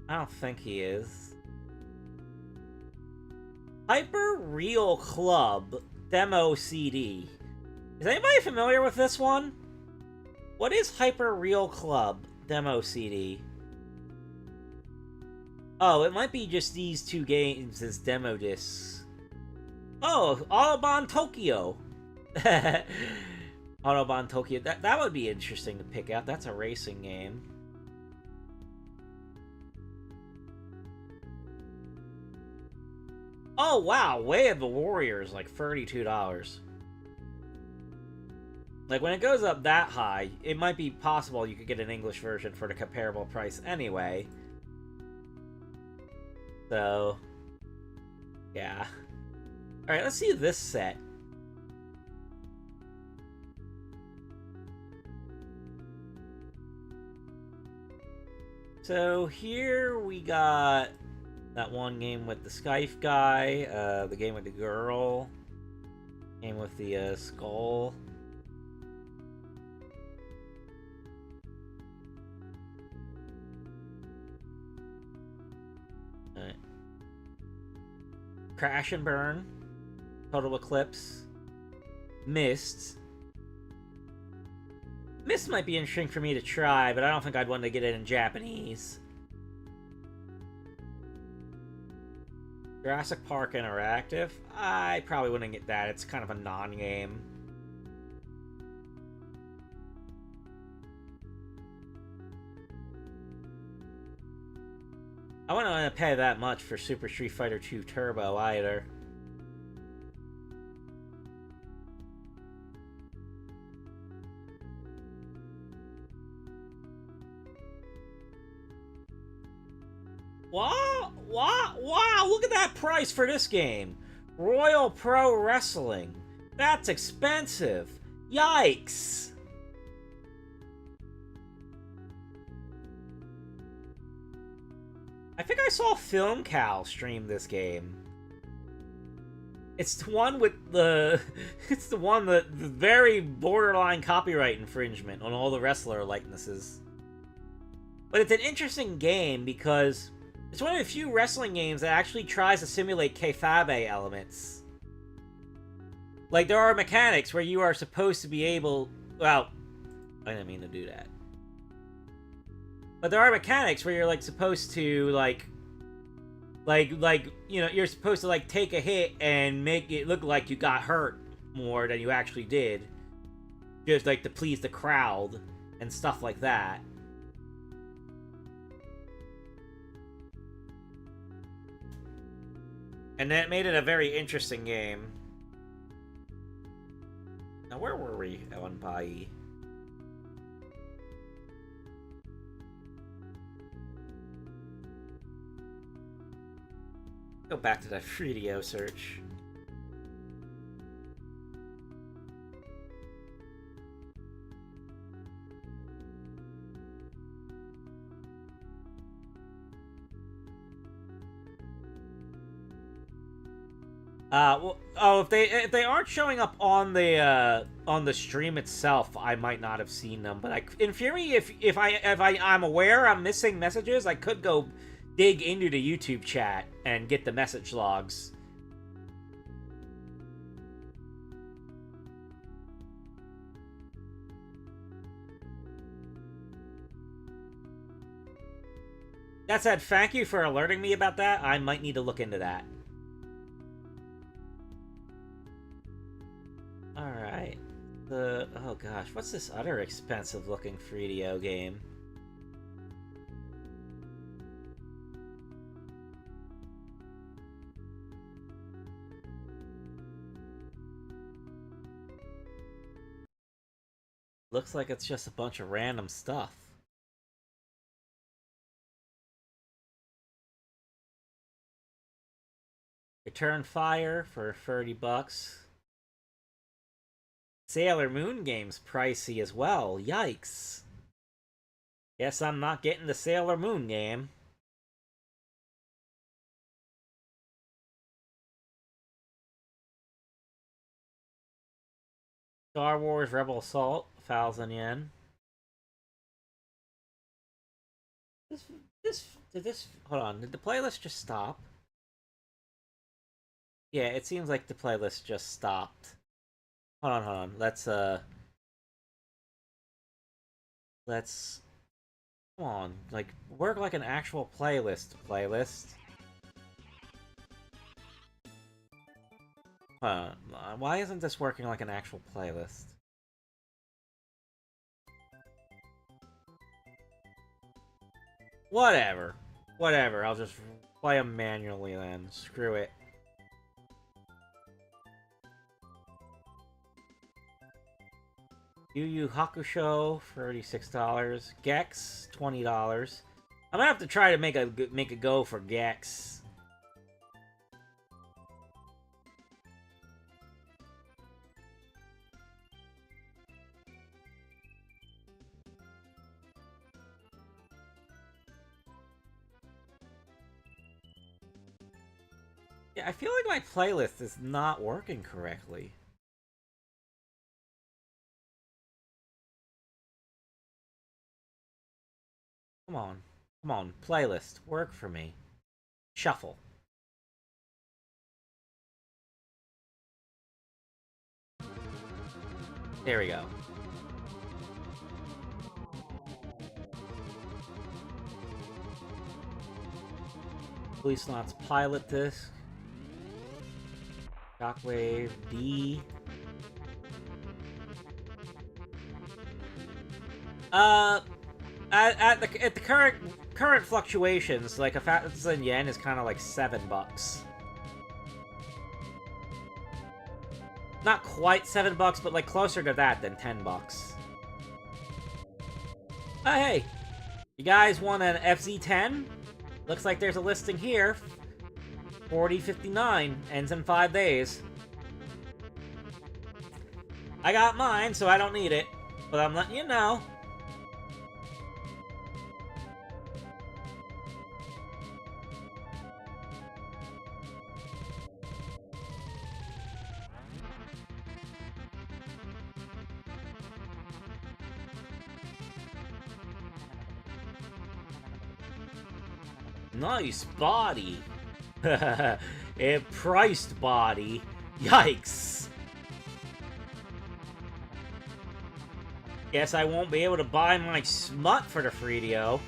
I don't think he is. Hyper Real Club Demo CD. Is anybody familiar with this one? What is Hyper Real Club Demo CD? Oh, it might be just these two games as demo discs. Oh, Autobahn Tokyo. Autobahn Tokyo. That would be interesting to pick out. That's a racing game. Oh wow, Way of the Warrior is like $32. Like, when it goes up that high, it might be possible you could get an English version for the comparable price anyway. So, yeah. Alright, let's see this set. So, here we got that one game with the Skype guy, the game with the girl, game with the skull. Crash and Burn, Total Eclipse, Mist. Mist might be interesting for me to try, but I don't think I'd want to get it in Japanese. Jurassic Park Interactive. I probably wouldn't get that. It's kind of a non-game. I wouldn't want to pay that much for Super Street Fighter 2 Turbo either. Wow! Wow! Look at that price for this game! Royal Pro Wrestling. That's expensive. Yikes! I think I saw Film Cal stream this game. It's the one with the... It's the one that the very borderline copyright infringement on all the wrestler likenesses. But it's an interesting game because it's one of the few wrestling games that actually tries to simulate kayfabe elements. Like, there are mechanics where you are supposed to be able... Well, I didn't mean to do that. But there are mechanics where you're, like, supposed to, like, you know, you're supposed to, like, take a hit and make it look like you got hurt more than you actually did. Just, like, to please the crowd and stuff like that. And that made it a very interesting game. Now, where were we on Bai? Go back to that video search. Well, oh, if they aren't showing up on the stream itself, I might not have seen them. But in theory, if I'm aware I'm missing messages, I could go dig into the YouTube chat and get the message logs. That said, thank you for alerting me about that. I might need to look into that. Alright. Oh gosh, what's this other expensive looking 3DO game? Looks like it's just a bunch of random stuff. Return Fire for $30. Sailor Moon game's pricey as well. Yikes. Guess I'm not getting the Sailor Moon game. Star Wars Rebel Assault, 1,000 yen. Hold on, did the playlist just stop? Yeah, it seems like the playlist just stopped. Hold on, let's, come on, like, work like an actual playlist. Why isn't this working like an actual playlist? Whatever, I'll just play them manually then. Screw it. Yu Yu Hakusho, $36. Gex, $20. I'm gonna have to try to make a go for Gex. Yeah, I feel like my playlist is not working correctly. Come on. Come on, playlist, work for me. Shuffle. There we go. Police Knots Pilot Disc. Shockwave D. At the current fluctuations, like 1,000 yen is kind of like $7. Not quite $7, but like closer to that than $10. Oh hey, you guys want an FZ10? Looks like there's a listing here. 4059 ends in 5 days. I got mine, so I don't need it, but I'm letting you know. Nice body. A priced body. Yikes. Guess I won't be able to buy my smut for the 3DO.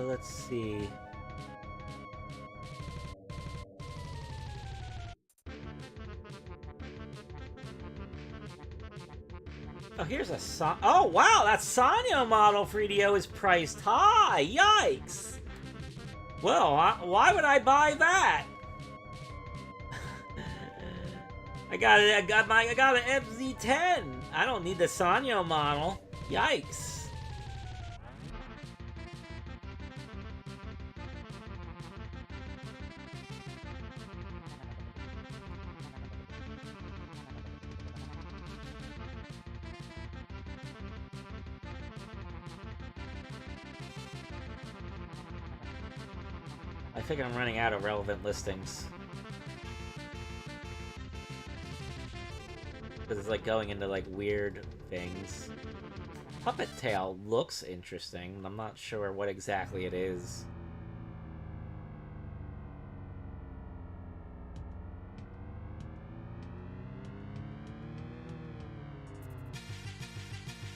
Let's see. Oh, here's a oh, wow, that Sanyo model 3DO is priced high. Yikes. Well, why would I buy that? I got an FZ10. I don't need the Sanyo model. Yikes. I think I'm running out of relevant listings. Because it's like going into like weird things. Puppet Tail looks interesting. I'm not sure what exactly it is.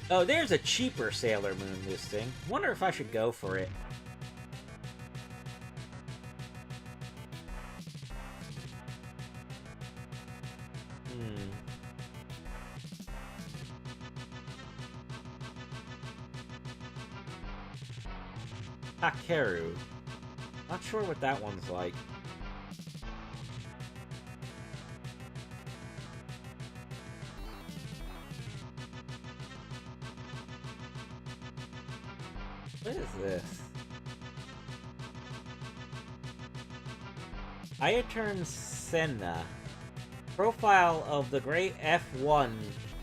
Oh, there's a cheaper Sailor Moon listing. Wonder if I should go for it. Takeru. Not sure what that one's like. What is this? Ayaturn Senna. Profile of the great F1.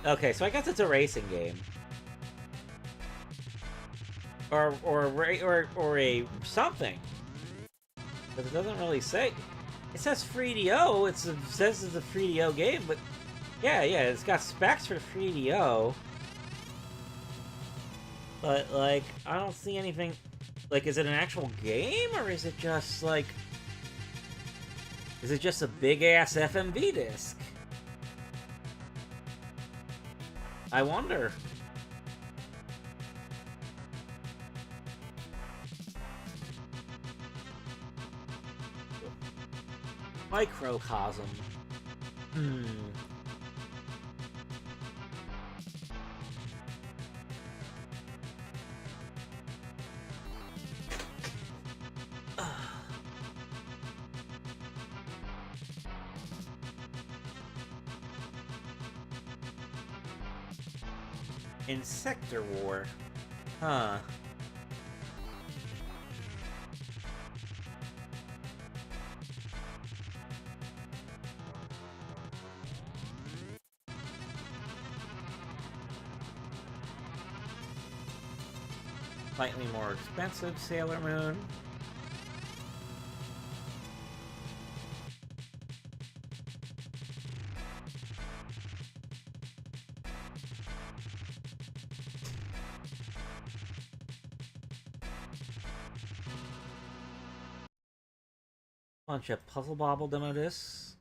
Okay, so I guess it's a racing game. Or a something. But it doesn't really say. It says 3DO. It says it's a 3DO game, but yeah, it's got specs for 3DO. But like, I don't see anything. Like, is it an actual game, or is it just like? Is it just a big ass FMV disc? I wonder. Microcosm. Hmm. Insector War. Huh. Slightly more expensive Sailor Moon. Bunch of Puzzle Bobble demo discs.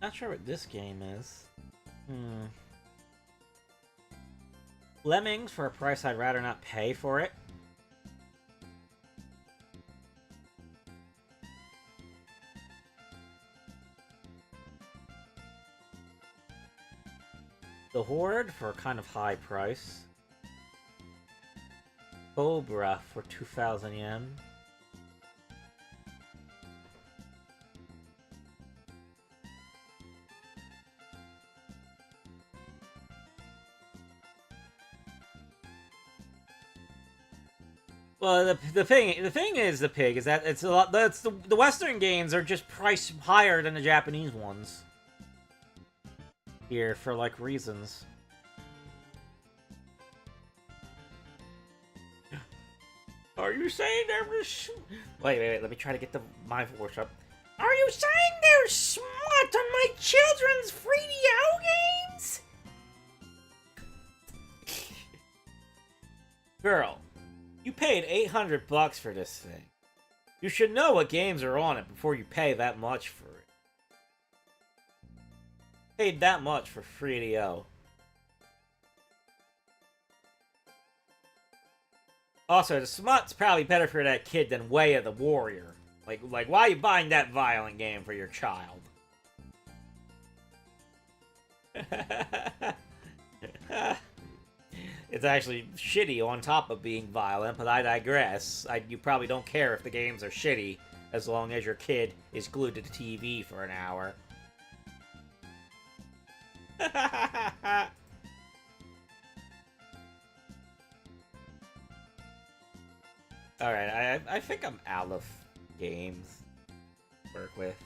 Not sure what this game is. Lemmings for a price I'd rather not pay for it. The Horde for a kind of high price. Cobra for 2,000 yen. Well, the thing is the pig is that it's a lot. That's the Western games are just priced higher than the Japanese ones. Here for like reasons. Are you saying there was? Wait. Let me try to get my voice up. Are you saying there's smut on my children's 3DO games? Girl, you paid $800 for this thing. You should know what games are on it before you pay that much for it. Paid that much for 3DO. Also, the smut's probably better for that kid than Way of the Warrior. Like, why are you buying that violent game for your child? It's actually shitty on top of being violent, but I digress. You probably don't care if the games are shitty, as long as your kid is glued to the TV for an hour. Alright, I think I'm out of games to work with.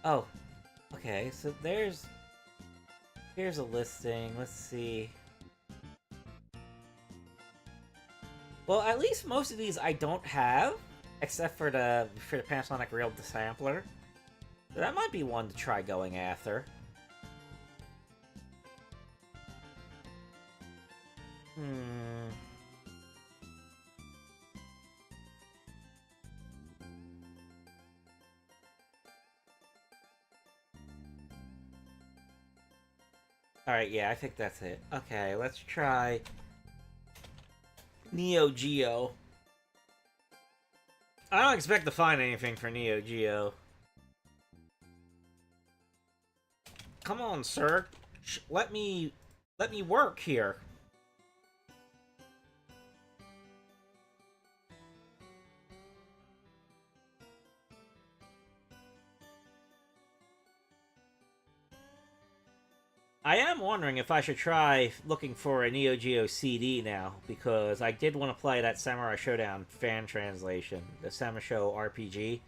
Oh, okay, so here's a listing, let's see. Well, at least most of these I don't have, except for the Panasonic Real Sampler. So that might be one to try going after. Alright, yeah, I think that's it. Okay, let's try Neo Geo. I don't expect to find anything for Neo Geo. Come on, sir. Let me work here. I am wondering if I should try looking for a Neo Geo CD now, because I did want to play that Samurai Showdown fan translation, the Samurai Show RPG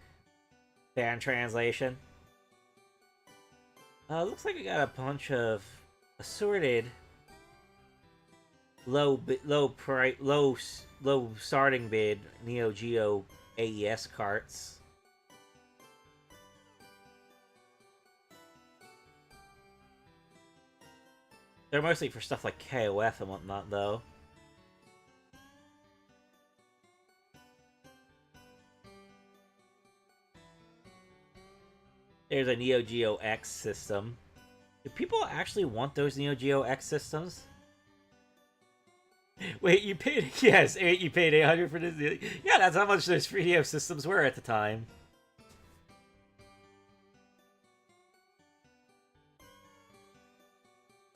fan translation. Looks like we got a bunch of assorted low starting bid Neo Geo AES carts. They're mostly for stuff like KOF and whatnot, though. There's a Neo Geo X system. Do people actually want those Neo Geo X systems? Wait, you paid... Yes, you paid $800 for this? Yeah, that's how much those 3DO systems were at the time.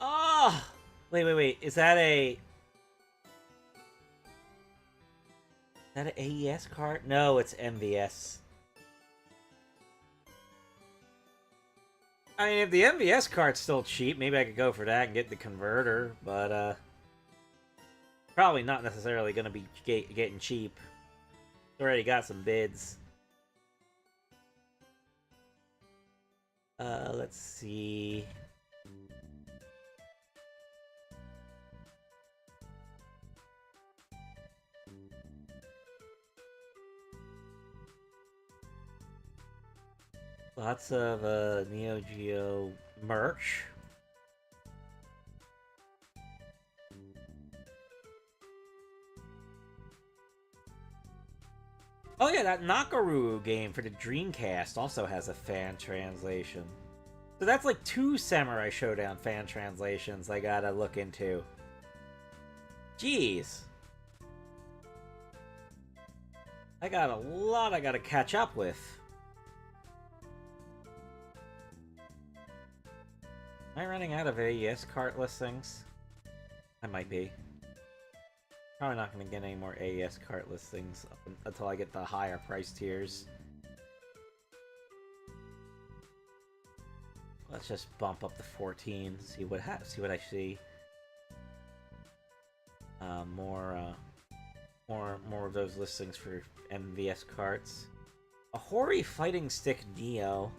Oh! Wait. Is that a... Is that an AES card? No, it's MVS. I mean, if the MVS card's still cheap, maybe I could go for that and get the converter, but, probably not necessarily going to be getting cheap. Already got some bids. Let's see... Lots of Neo Geo merch. Oh yeah, that Nakaru game for the Dreamcast also has a fan translation. So that's like 2 Samurai Showdown fan translations I gotta look into. Jeez. I got a lot I gotta catch up with. Am I running out of AES cart listings? I might be. Probably not going to get any more AES cart listings until I get the higher price tiers. Let's just bump up to 14. See what I see. More of those listings for MVS carts. A Hori Fighting Stick Neo.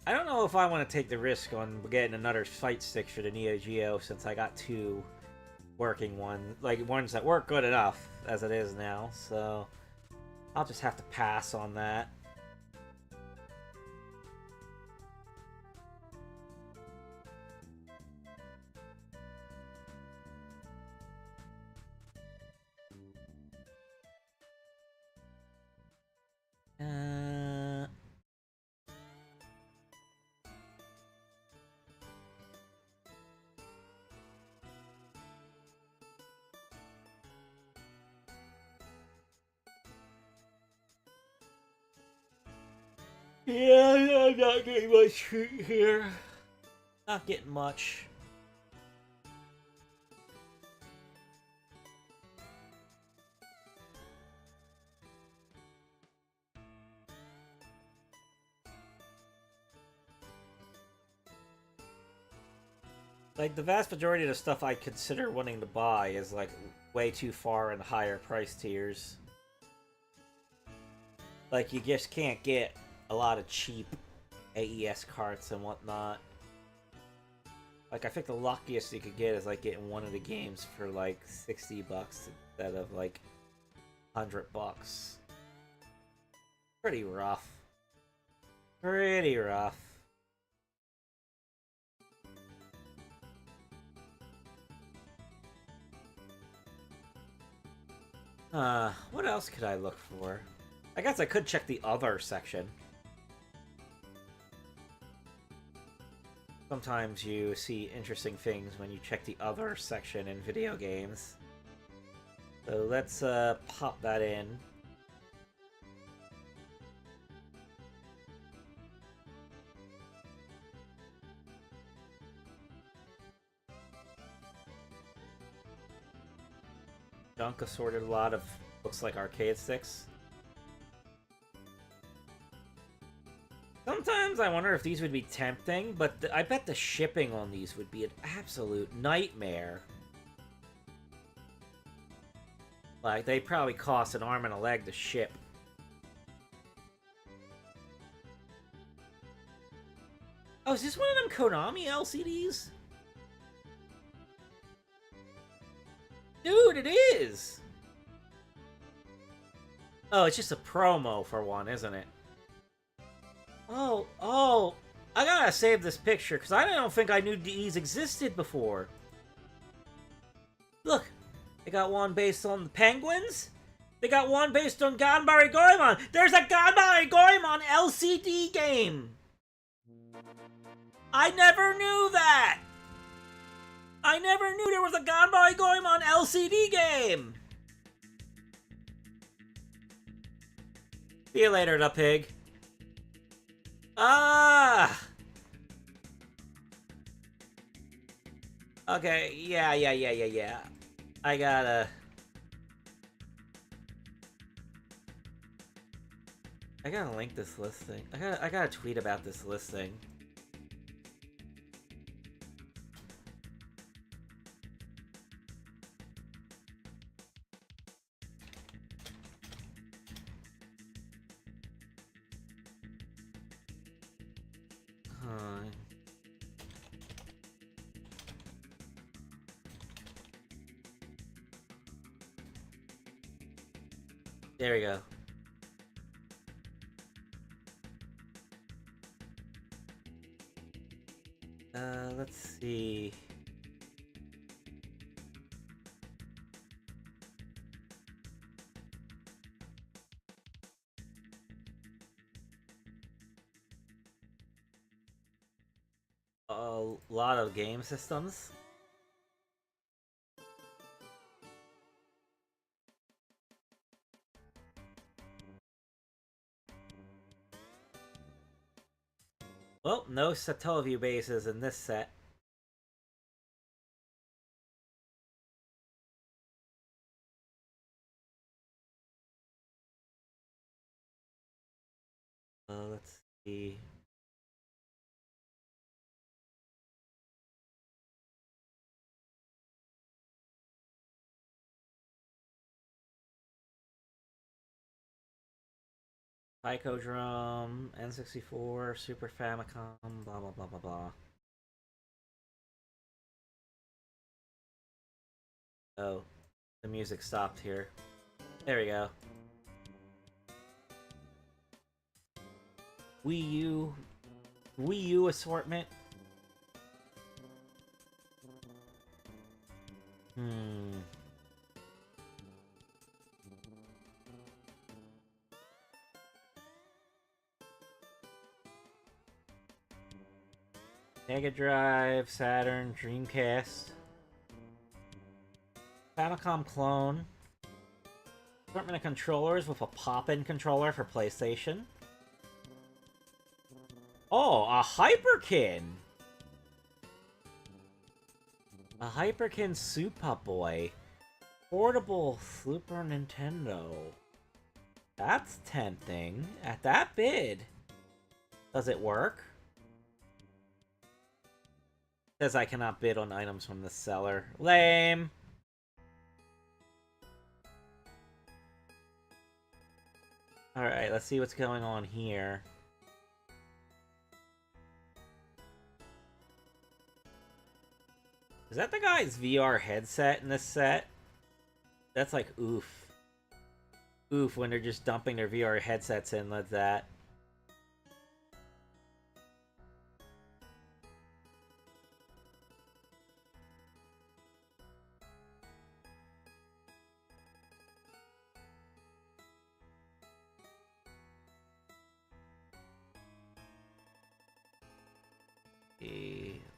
I don't know if I want to take the risk on getting another fight stick for the Neo Geo since I got 2 working ones that work good enough as it is now, so I'll just have to pass on that. Yeah, I'm not getting much treat here. Not getting much. Like, the vast majority of the stuff I consider wanting to buy is, like, way too far in the higher price tiers. Like, you just can't get a lot of cheap AES carts and whatnot. Like, I think the luckiest you could get is, like, getting one of the games for, like, $60 instead of, like, $100. Pretty rough. Pretty rough. What else could I look for? I guess I could check the other section. Sometimes you see interesting things when you check the other section in video games. So let's pop that in. Junk assorted, a lot of looks like arcade sticks. Sometimes I wonder if these would be tempting, but I bet the shipping on these would be an absolute nightmare. Like, they probably cost an arm and a leg to ship. Oh, is this one of them Konami LCDs? Dude, it is! Oh, it's just a promo for one, isn't it? Oh, I gotta save this picture, because I don't think I knew these existed before. Look, they got one based on the Penguins. They got one based on Ganbare Goemon. There's a Ganbare Goemon LCD game. I never knew that. I never knew there was a Ganbare Goemon LCD game. See you later, the pig. Ah. Okay, yeah. I gotta link this listing. I gotta tweet about this listing. There we go. Let's see. A lot of game systems. Well, no Satellaview bases in this set. Let's see. Psychodrome, N64, Super Famicom, blah blah blah blah blah. Oh, the music stopped here. There we go. Wii U assortment. Mega Drive, Saturn, Dreamcast, Famicom clone, assortment of controllers with a pop-in controller for PlayStation. Oh, a Hyperkin! A Hyperkin Super Boy. Portable Super Nintendo. That's tempting. At that bid. Does it work? Says I cannot bid on items from the seller. Lame! Alright, let's see what's going on here. Is that the guy's VR headset in this set? That's like oof. Oof when they're just dumping their VR headsets in like that.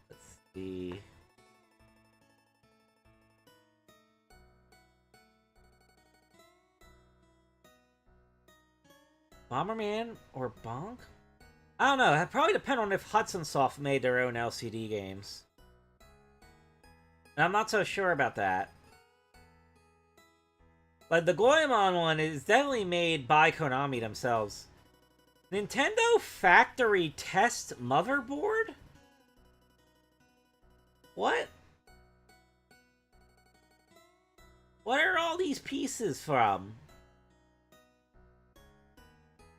Let's see. Bomberman or Bonk? I don't know. It probably depend on if Hudson Soft made their own LCD games. And I'm not so sure about that. Like, the Goemon one is definitely made by Konami themselves. Nintendo Factory Test Motherboard? What? What are all these pieces from?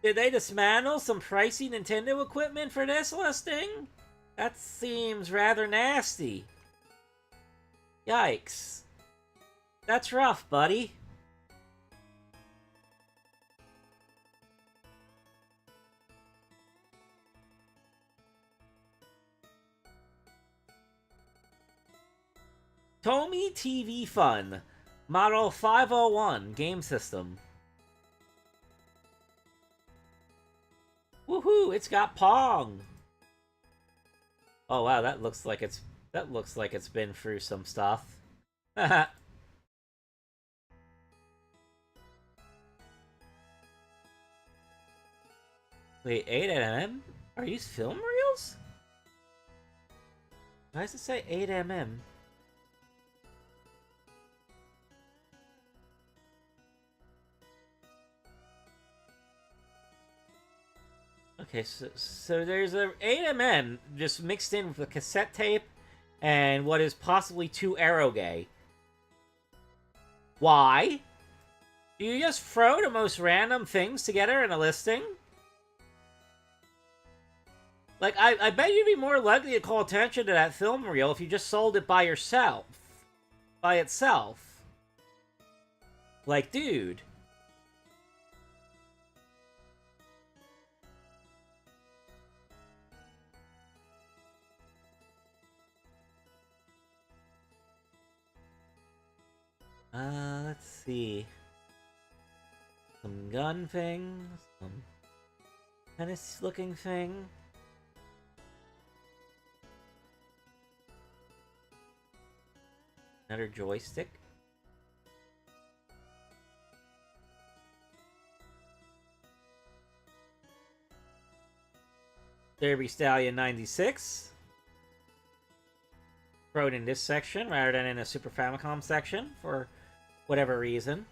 Did they dismantle some pricey Nintendo equipment for this listing? That seems rather nasty. Yikes. That's rough, buddy. Tomy TV Fun. Model 501. Game system. Woohoo! It's got Pong! Oh wow, that looks like it's been through some stuff. Wait, 8mm? Are these film reels? Why does it say 8mm? Okay, so there's a 8mm just mixed in with a cassette tape and what is possibly 2 Aerogay. Why? Do you just throw the most random things together in a listing? Like, I bet you'd be more likely to call attention to that film reel if you just sold it by yourself. By itself. Like, dude. Let's see. Some gun things, some tennis-looking thing. Another joystick. Derby Stallion 96. Throw it in this section rather than in a Super Famicom section for whatever reason.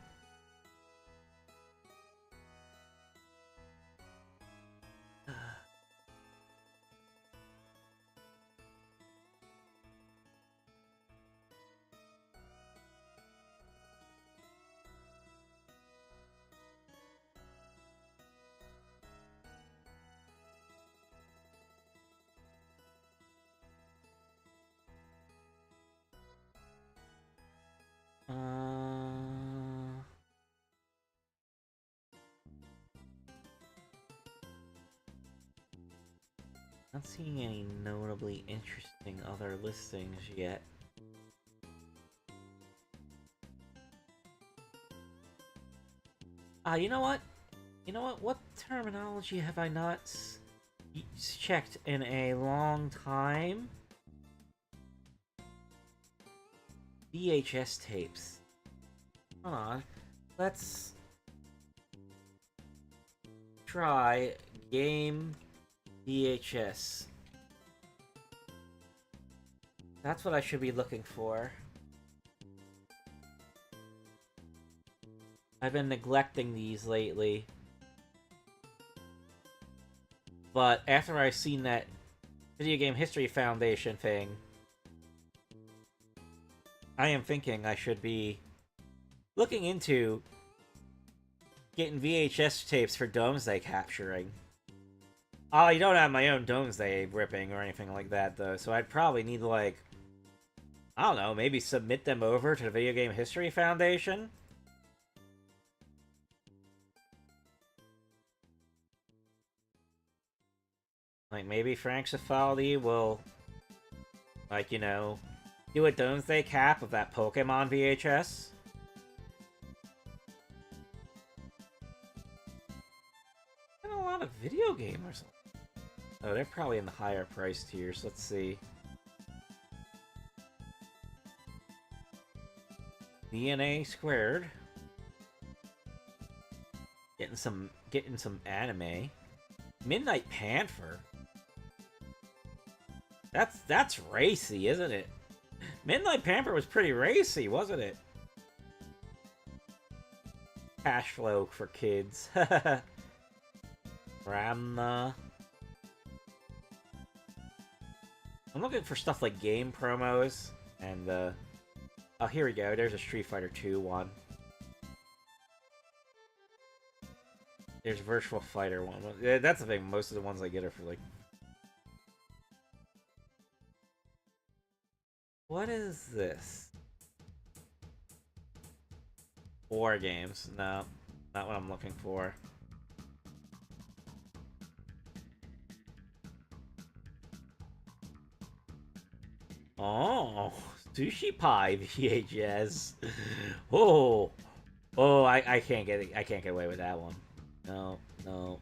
Not seeing any notably interesting other listings yet. You know what? You know what? What terminology have I not checked in a long time? VHS tapes. Hold on. Let's try game VHS. That's what I should be looking for. I've been neglecting these lately. But after I've seen that Video Game History Foundation thing, I am thinking I should be looking into getting VHS tapes for Domesday capturing. You don't have my own Domesday ripping or anything like that, though, so I'd probably need to, like, I don't know, maybe submit them over to the Video Game History Foundation? Like, maybe Frank Cifaldi will, like, you know, do a Domesday cap of that Pokemon VHS? And a lot of video gamers. Oh, they're probably in the higher price tiers. Let's see. DNA squared. Getting some anime. Midnight Panther. That's racy, isn't it? Midnight Panther was pretty racy, wasn't it? Cash flow for kids. Ramna. I'm looking for stuff like game promos, and, oh, here we go, there's a Street Fighter 2 one. There's Virtual Fighter one. Yeah, that's the thing, most of the ones I get are for, like... What is this? War games. No, not what I'm looking for. Oh, Sushi Pie VHS. Oh, oh, I can't get away with that one. No, no.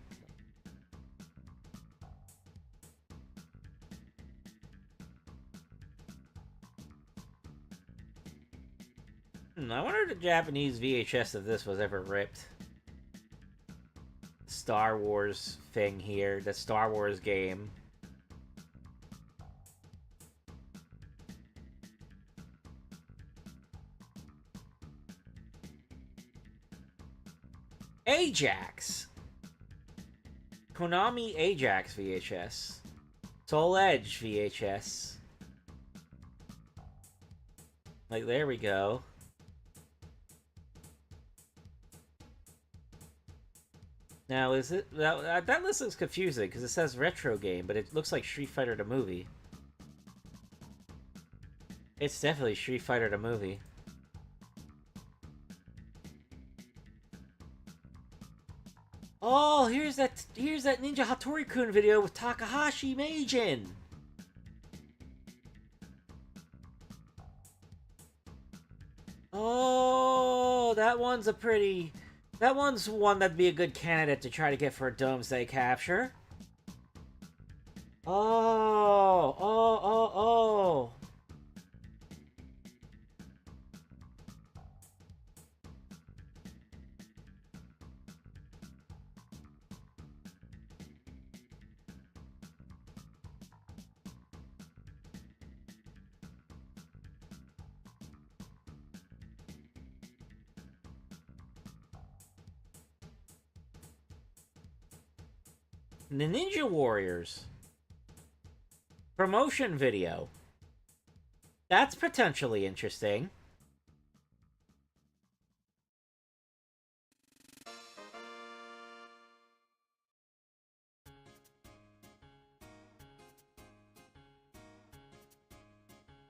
I wonder if the Japanese VHS of this was ever ripped. Star Wars thing here, the Star Wars game. Ajax! Konami Ajax VHS. Soul Edge VHS. Like, there we go. Now, is it... That list looks confusing, because it says retro game, but it looks like Street Fighter the movie. It's definitely Street Fighter the movie. Oh, here's that Ninja Hattori-kun video with Takahashi Meijin! Oh, that one's a pretty... That one's one that'd be a good candidate to try to get for a Doomsday capture. Oh, oh, oh, oh. The Ninja Warriors. Promotion video. That's potentially interesting.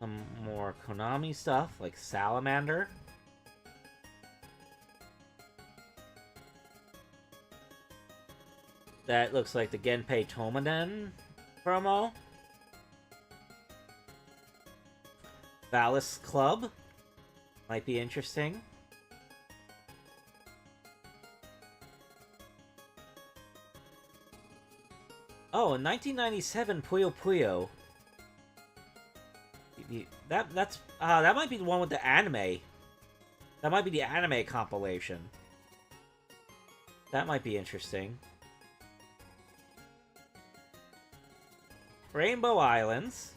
Some more Konami stuff, like Salamander. That looks like the Genpei Tomaden promo. Valis Club. Might be interesting. Oh, in 1997, Puyo Puyo. That might be the one with the anime. That might be the anime compilation. That might be interesting. Rainbow Islands.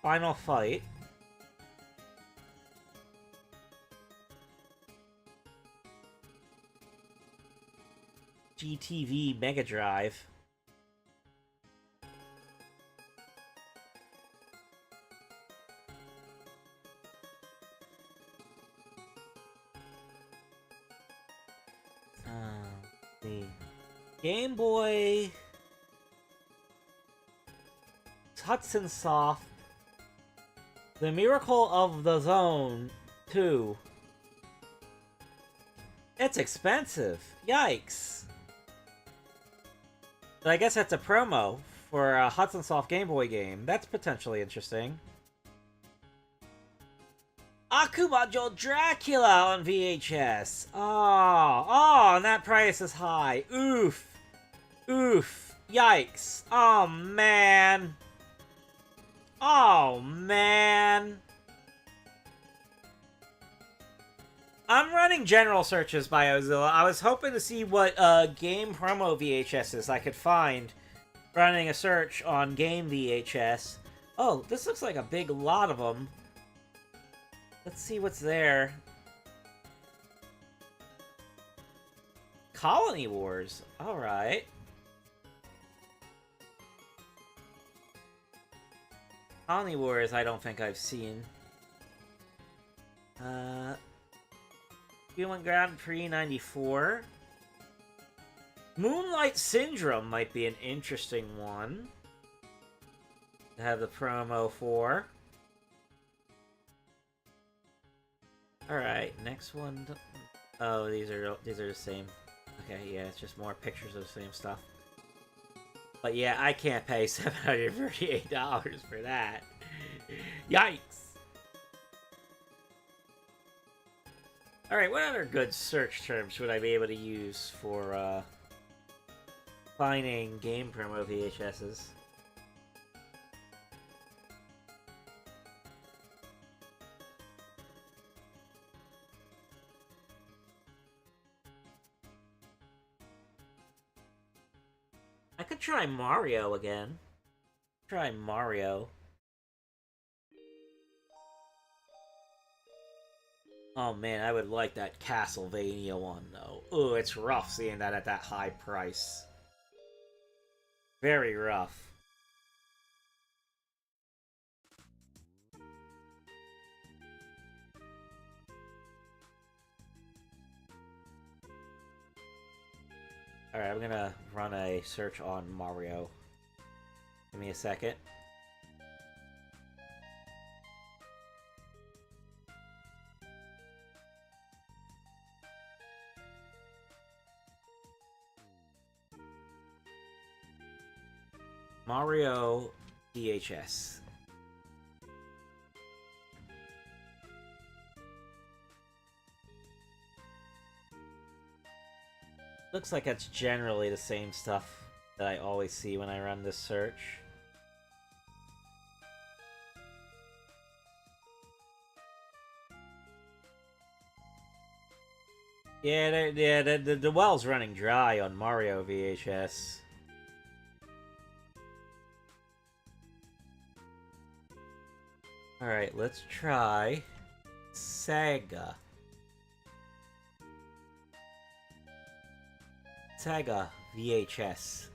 Final Fight. GTV Mega Drive. The Game Boy. Hudson Soft. The Miracle of the Zone 2. It's expensive. Yikes. But I guess that's a promo for a Hudson Soft Game Boy game. That's potentially interesting. Akumajo Dracula on VHS. Oh, and that price is high. Oof. Oof. Yikes. Oh, man. Oh, man. I'm running general searches by Ozilla. I was hoping to see what game promo VHSs I could find. Running a search on game VHS. Oh, this looks like a big lot of them. Let's see what's there. Colony Wars. Alright. Colony Wars I don't think I've seen. Human Grand Prix 94. Moonlight Syndrome might be an interesting one to have the promo for. Alright, next one. Oh, these are the same. Okay, yeah, it's just more pictures of the same stuff. But yeah, I can't pay $738 for that. Yikes! Alright, what other good search terms would I be able to use for, finding game promo VHSs? I could try Mario again. Try Mario. Oh man, I would like that Castlevania one though. Ooh, it's rough seeing that at that high price. Very rough. Alright, I'm gonna run a search on Mario. Give me a second. Mario VHS. Looks like it's generally the same stuff that I always see when I run this search. Yeah, the well's running dry on Mario VHS. Alright, let's try Sega. Sega VHS.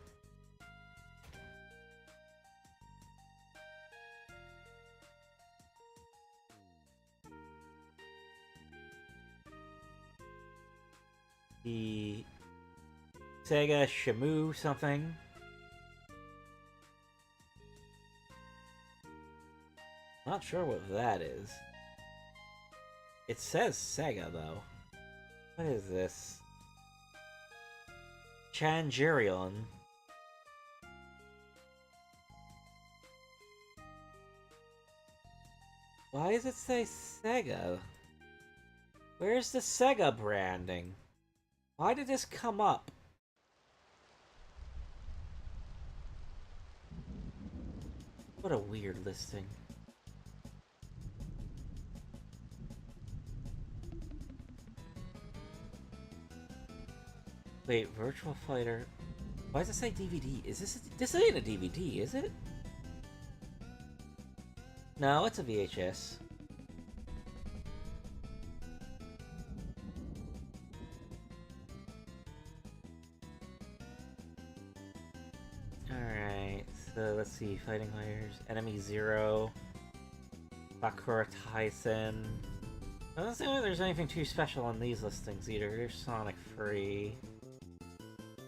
The Sega Shamu something. Not sure what that is. It says Sega though. What is this? Changerion. Why does it say Sega? Where's the Sega branding? Why did this come up? What a weird listing. Wait, Virtual Fighter. Why does it say DVD? Is this ain't a DVD, is it? No, it's a VHS. Alright, so let's see. Fighting Fighters, Enemy Zero, Sakura Tyson. I don't think there's anything too special on these listings either. There's Sonic Free.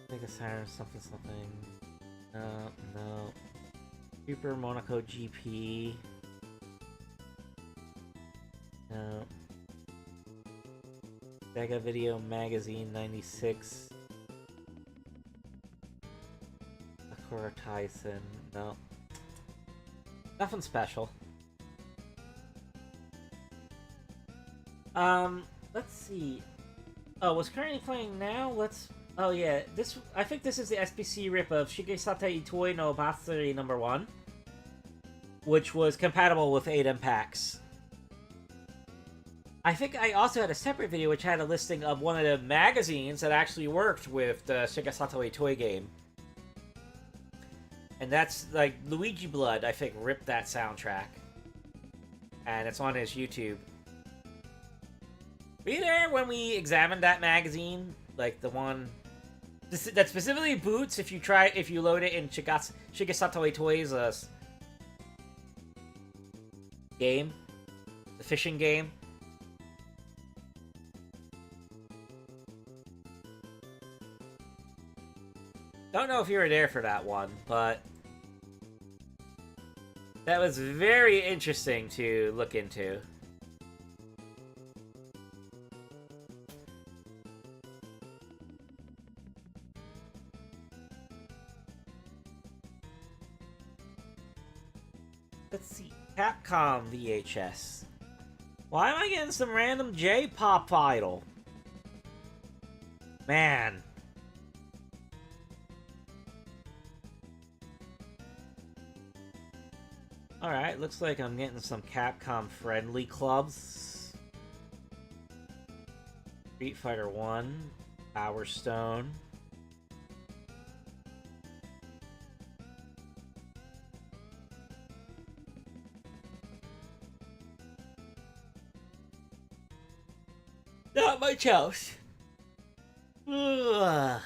Mega Saturn something something. No. Super Monaco GP. No. Sega Video Magazine 96. Sakura Tyson. No. Nothing special. Let's see. Oh, what's currently playing now? Oh yeah, I think this is the SBC rip of Shigesata Itoi no Batsuri number 1, which was compatible with 8M packs. I think I also had a separate video which had a listing of one of the magazines that actually worked with the Shigesato Itoi game. And that's, like, Luigi Blood, I think, ripped that soundtrack. And it's on his YouTube. Were you there when we examined that magazine? Like, the one that specifically boots if you load it in Shigesato Itoi's game? The fishing game? Don't know if you were there for that one, but that was very interesting to look into. Let's see. Capcom VHS. Why am I getting some random J-pop idol? Man. Alright, looks like I'm getting some Capcom friendly clubs. Street Fighter 1, Power Stone. Not much else. Ugh.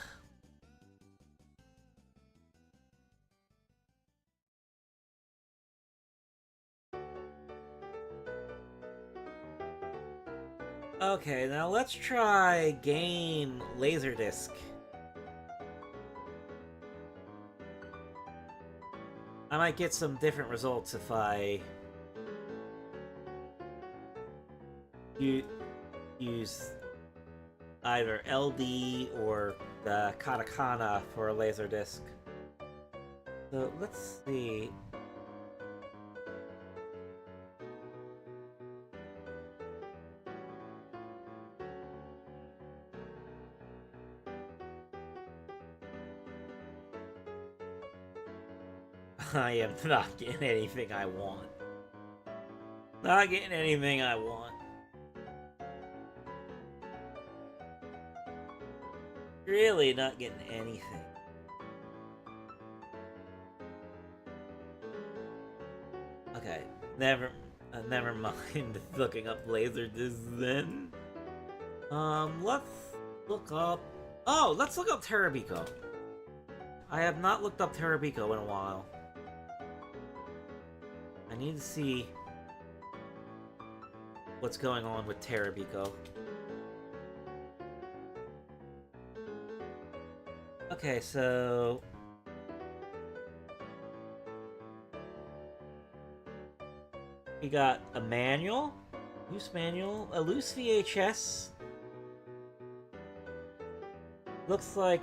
Okay, now let's try game Laserdisc. I might get some different results if I use either LD or the katakana for a Laserdisc. So let's see. I am not getting anything I want. Not getting anything I want. Really not getting anything. Okay, never mind looking up Laserdisc then. Let's look up... Oh, let's look up Terabiko. I have not looked up Terabiko in a while. I need to see what's going on with Terabiko. Okay, so... we got a manual, loose manual, a loose VHS. Looks like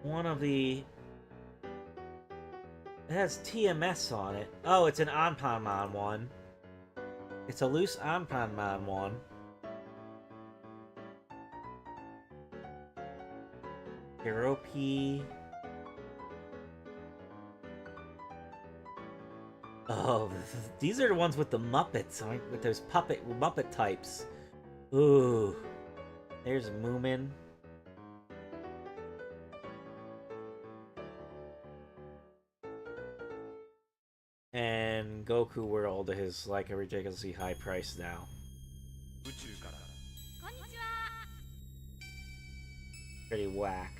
one of the... it has TMS on it. Oh, it's an Anpanman one. It's a loose Anpanman one. Hero P. Oh, these are the ones with the Muppets, with those Muppet types. Ooh. There's Moomin. And Goku World is like a ridiculously high price now. 宇宙から こんにちは。 Pretty whack.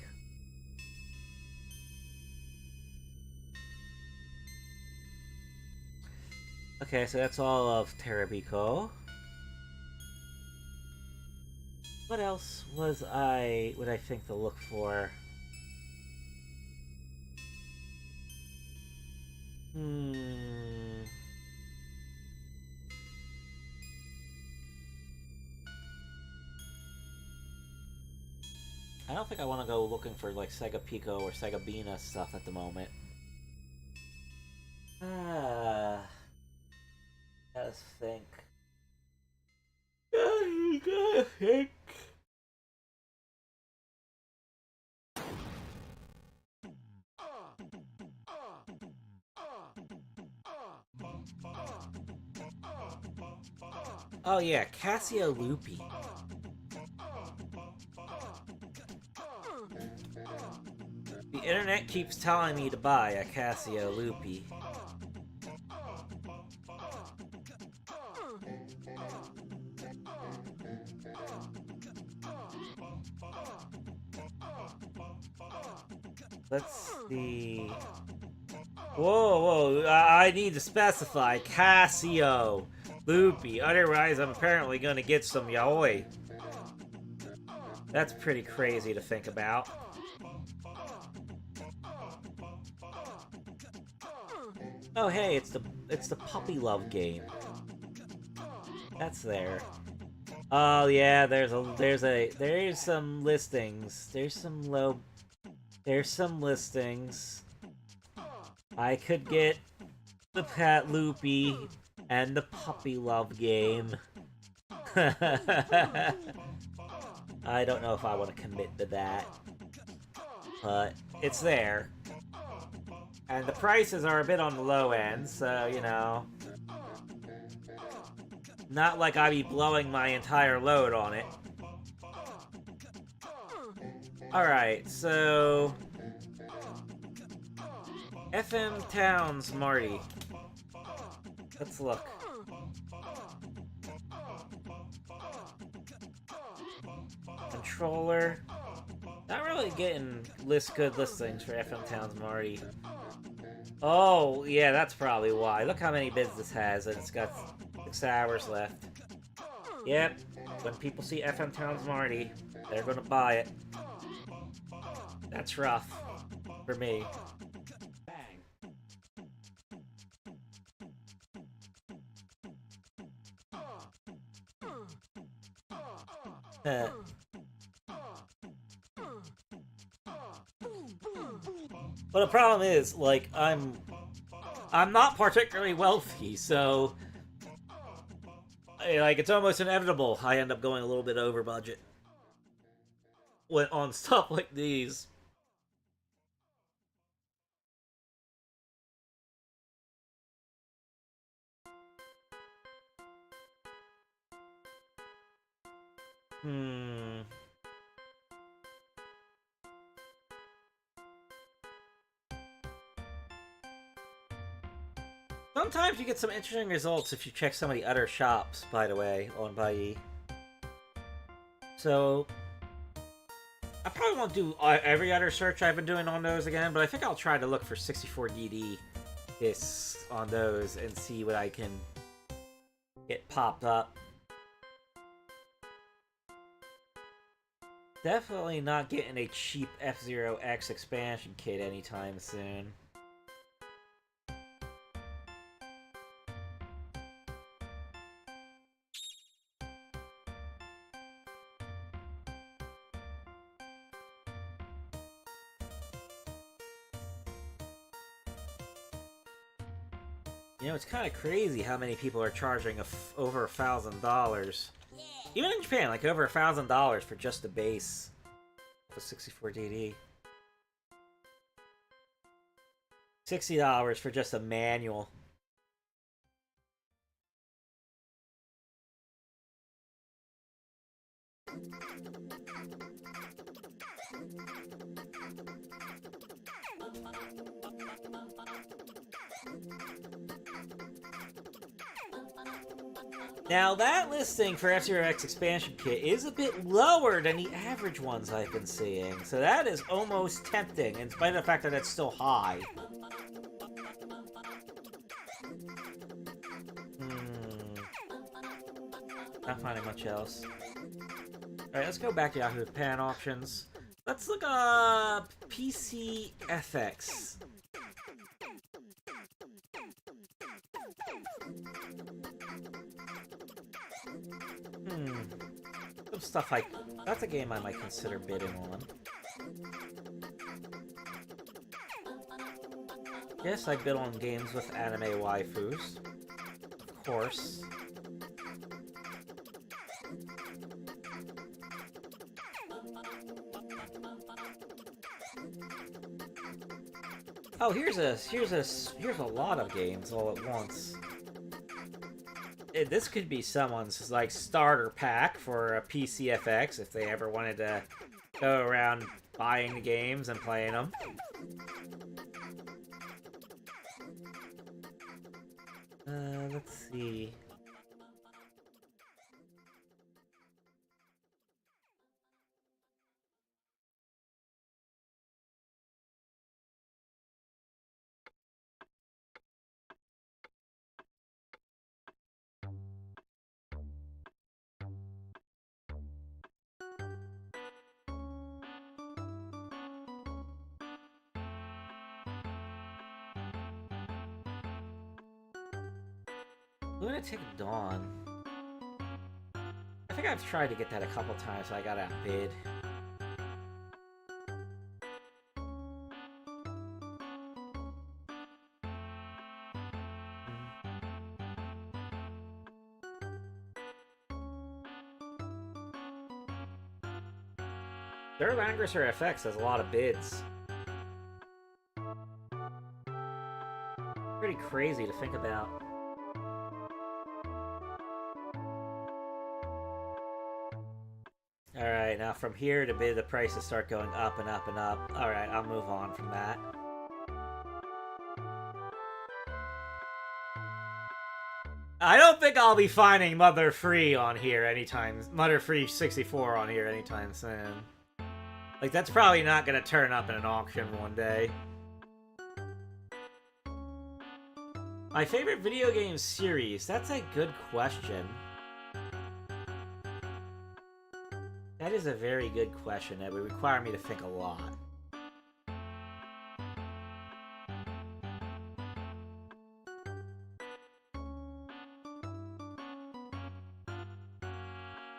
Okay, so that's all of Terabiko. What else would I think to look for? I don't think I want to go looking for like Sega Pico or Sega Bina stuff at the moment. Let's think. Gotta think. Oh yeah, Casio Loopy. The internet keeps telling me to buy a Casio Loopy. Let's see. Whoa, I need to specify Casio Loopy, otherwise I'm apparently gonna get some yaoi. That's pretty crazy to think about. Oh hey, it's the Puppy Love game. That's there. Oh yeah, there's some listings. There's some listings. I could get the Pet Loopy, and the Puppy Love game. I don't know if I want to commit to that. But it's there. And the prices are a bit on the low end, so, you know. Not like I'd be blowing my entire load on it. Alright, so... FM Towns, Marty. Let's look. Controller. Not really getting good listings for FM Towns, Marty. Oh, yeah, that's probably why. Look how many bids this has, and it's got 6 hours left. Yep, when people see FM Towns, Marty, they're gonna buy it. That's rough. For me. Bang. But the problem is, like, I'm not particularly wealthy, so like it's almost inevitable I end up going a little bit over budget when on stuff like these. Sometimes you get some interesting results if you check some of the other shops, by the way, on Buyee. So, I probably won't do every other search I've been doing on those again, but I think I'll try to look for 64DD discs on those and see what I can get popped up. Definitely not getting a cheap F-Zero X expansion kit anytime soon. You know, it's kind of crazy how many people are charging over $1,000. Even in Japan, like over $1,000 for just the base of a 64DD. $60 for just a manual. Now, that listing for F-Zero X Expansion Kit is a bit lower than the average ones I've been seeing, so that is almost tempting, in spite of the fact that it's still high. Not finding much else. Alright, let's go back to Yahoo Japan options. Let's look up PCFX. Some stuff that's a game I might consider bidding on. Yes, I bid on games with anime waifus. Of course. Oh, here's a lot of games all at once. This could be someone's like starter pack for a PCFX if they ever wanted to go around buying the games and playing them. Let's see. Lunatic Dawn. I think I've tried to get that a couple times, so I got outbid. Their Langrisser FX has a lot of bids. Pretty crazy to think about. Alright, now from here to bid, the prices start going up and up and up. Alright, I'll move on from that. I don't think I'll be finding Mother Free on here anytime. Mother Free 64 on here anytime soon. Like, that's probably not gonna turn up in an auction one day. My favorite video game series? That's a good question. That is a very good question that would require me to think a lot.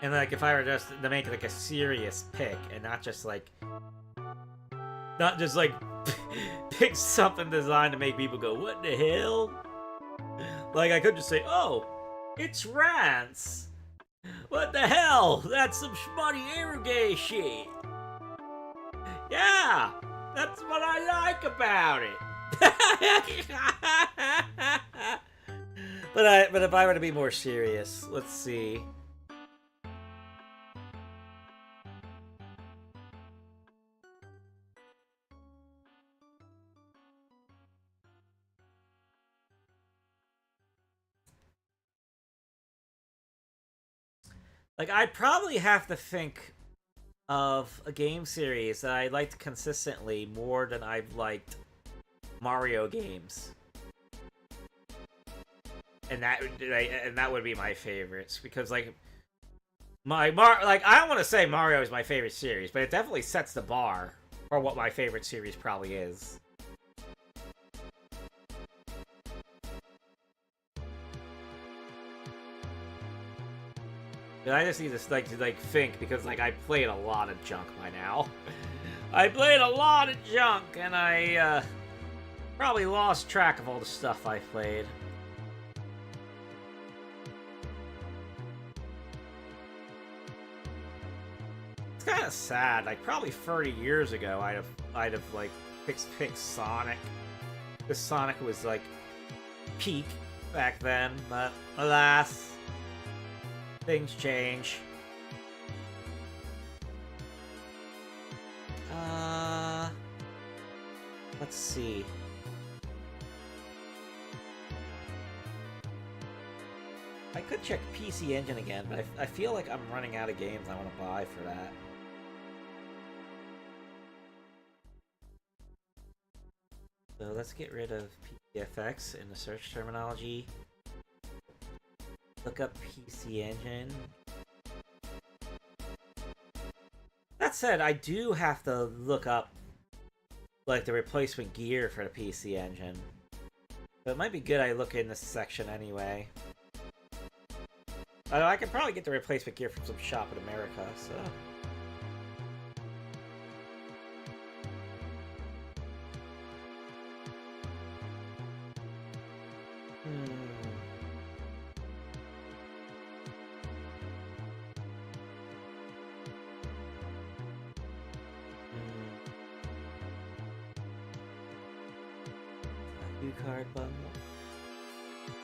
And like, if I were just to make like a serious pick and not just like pick something designed to make people go, what the hell? Like, I could just say, oh, it's Rance. What the hell? That's some schmutty Aerogay shit. Yeah, that's what I like about it. But if I were to be more serious, let's see. Like, I'd probably have to think of a game series that I liked consistently more than I've liked Mario games. And that would be my favorites, because like I don't want to say Mario is my favorite series, but it definitely sets the bar for what my favorite series probably is. And I just need to think, because like I played a lot of junk by now. I played a lot of junk, and I probably lost track of all the stuff I played. It's kind of sad. Like, probably 30 years ago, I'd have like picked Sonic. Because Sonic was like peak back then, but alas. Things change. Let's see. I could check PC Engine again, but I feel like I'm running out of games I want to buy for that. So let's get rid of PCFX in the search terminology. Look up PC Engine. That said, I do have to look up like the replacement gear for the PC Engine. But it might be good I look in this section anyway. Although I could probably get the replacement gear from some shop in America, so... Card bundle.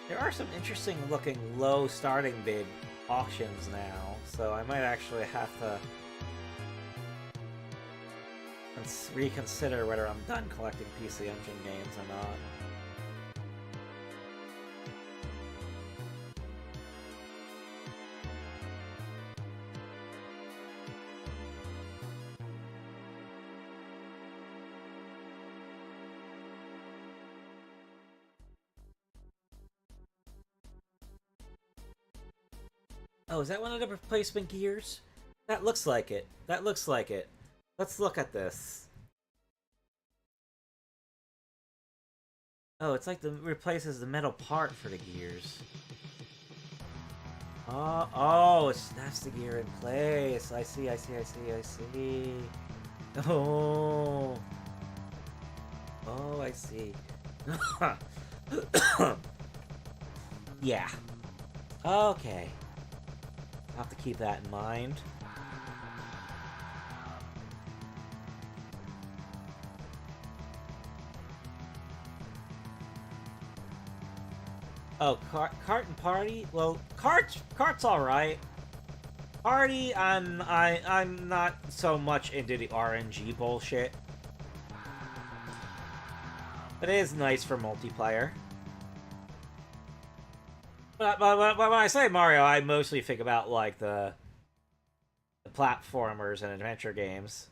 There are some interesting looking low starting bid auctions now, so I might actually have to reconsider whether I'm done collecting PC Engine games or not. Oh, is that one of the replacement gears? That looks like it. That looks like it. Let's look at this. Oh, it's like replaces the metal part for the gears. Oh, it snaps the gear in place. I see. Oh. Oh, I see. Yeah. Okay. I'll have to keep that in mind. Oh, cart and party? Well, cart's alright. Party, I'm not so much into the RNG bullshit. But it is nice for multiplayer. But when I say Mario, I mostly think about, like, the platformers and adventure games.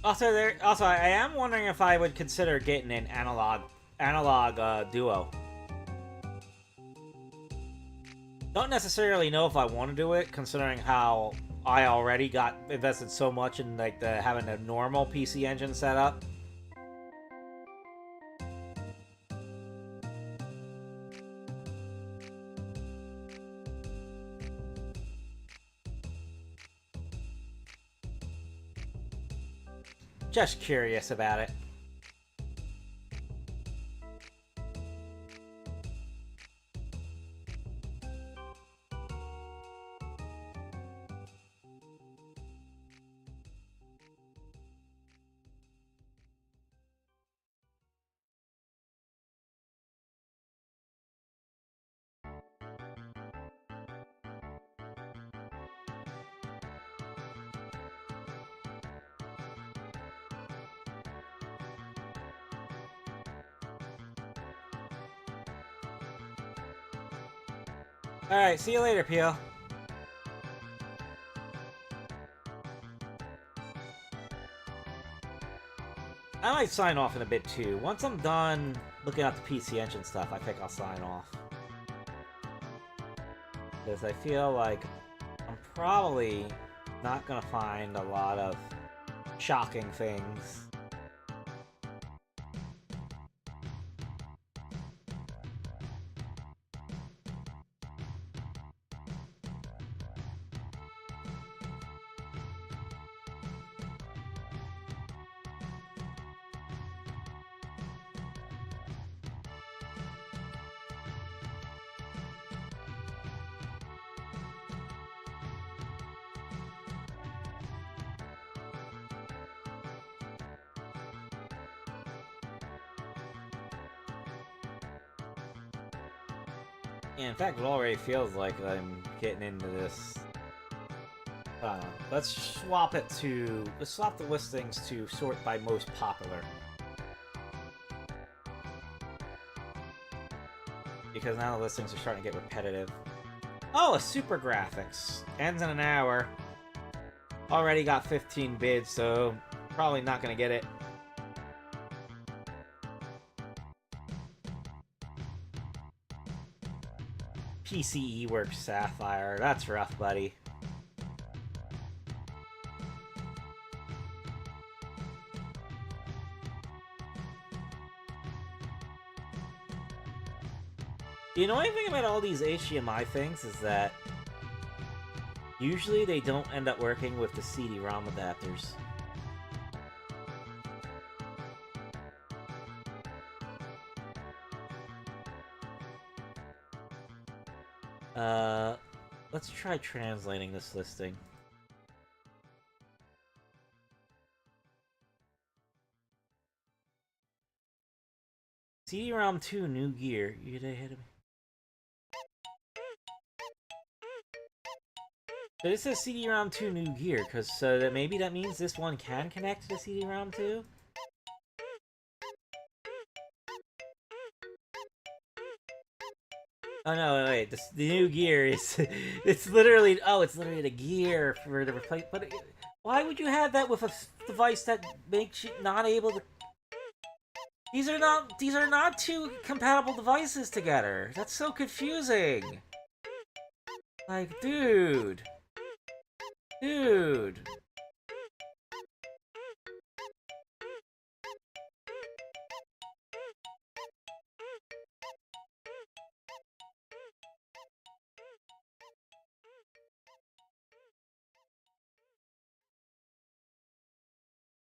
Also, I am wondering if I would consider getting an analog duo. Don't necessarily know if I want to do it, considering how I already got invested so much in like having a normal PC Engine set up. Just curious about it. Alright, see you later, Peel. I might sign off in a bit too. Once I'm done looking at the PC Engine stuff, I think I'll sign off. Because I feel like I'm probably not gonna find a lot of shocking things. In fact, it already feels like I'm getting into this. Let's swap the listings to sort by most popular. Because now the listings are starting to get repetitive. Oh, a super graphics. Ends in an hour. Already got 15 bids, so probably not gonna get it. PCE Works Sapphire. That's rough, buddy. The annoying thing about all these HDMI things is that usually they don't end up working with the CD-ROM adapters. Let's try translating this listing. CD-ROM 2 new gear. You get ahead of me. So this says CD-ROM 2 new gear, because so that maybe that means this one can connect to CD-ROM 2? Oh no, wait, the new gear is, it's literally the gear for the replace, but why would you have that with a device that makes you not able to... These are not two compatible devices together. That's so confusing. Like, dude. Dude.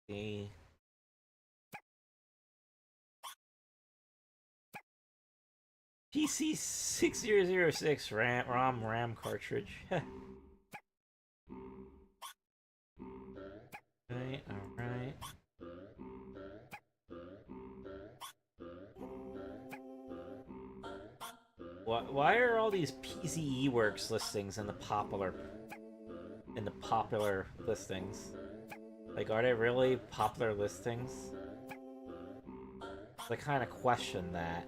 Okay. PC 6006 RAM cartridge. Alright. Why are all these PCE Works listings in the popular listings? Like, are they really popular listings? I kind of question that.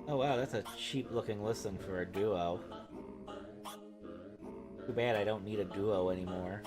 Oh wow, that's a cheap looking listing for a Duo. Too bad I don't need a Duo anymore.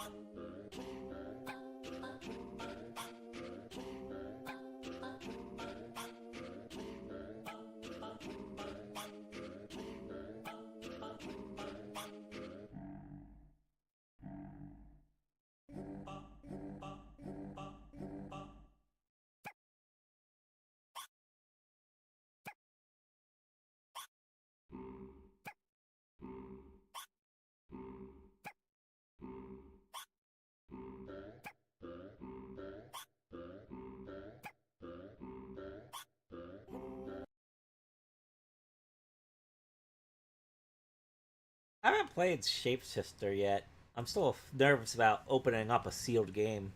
I haven't played Shapeshifter yet. I'm still nervous about opening up a sealed game.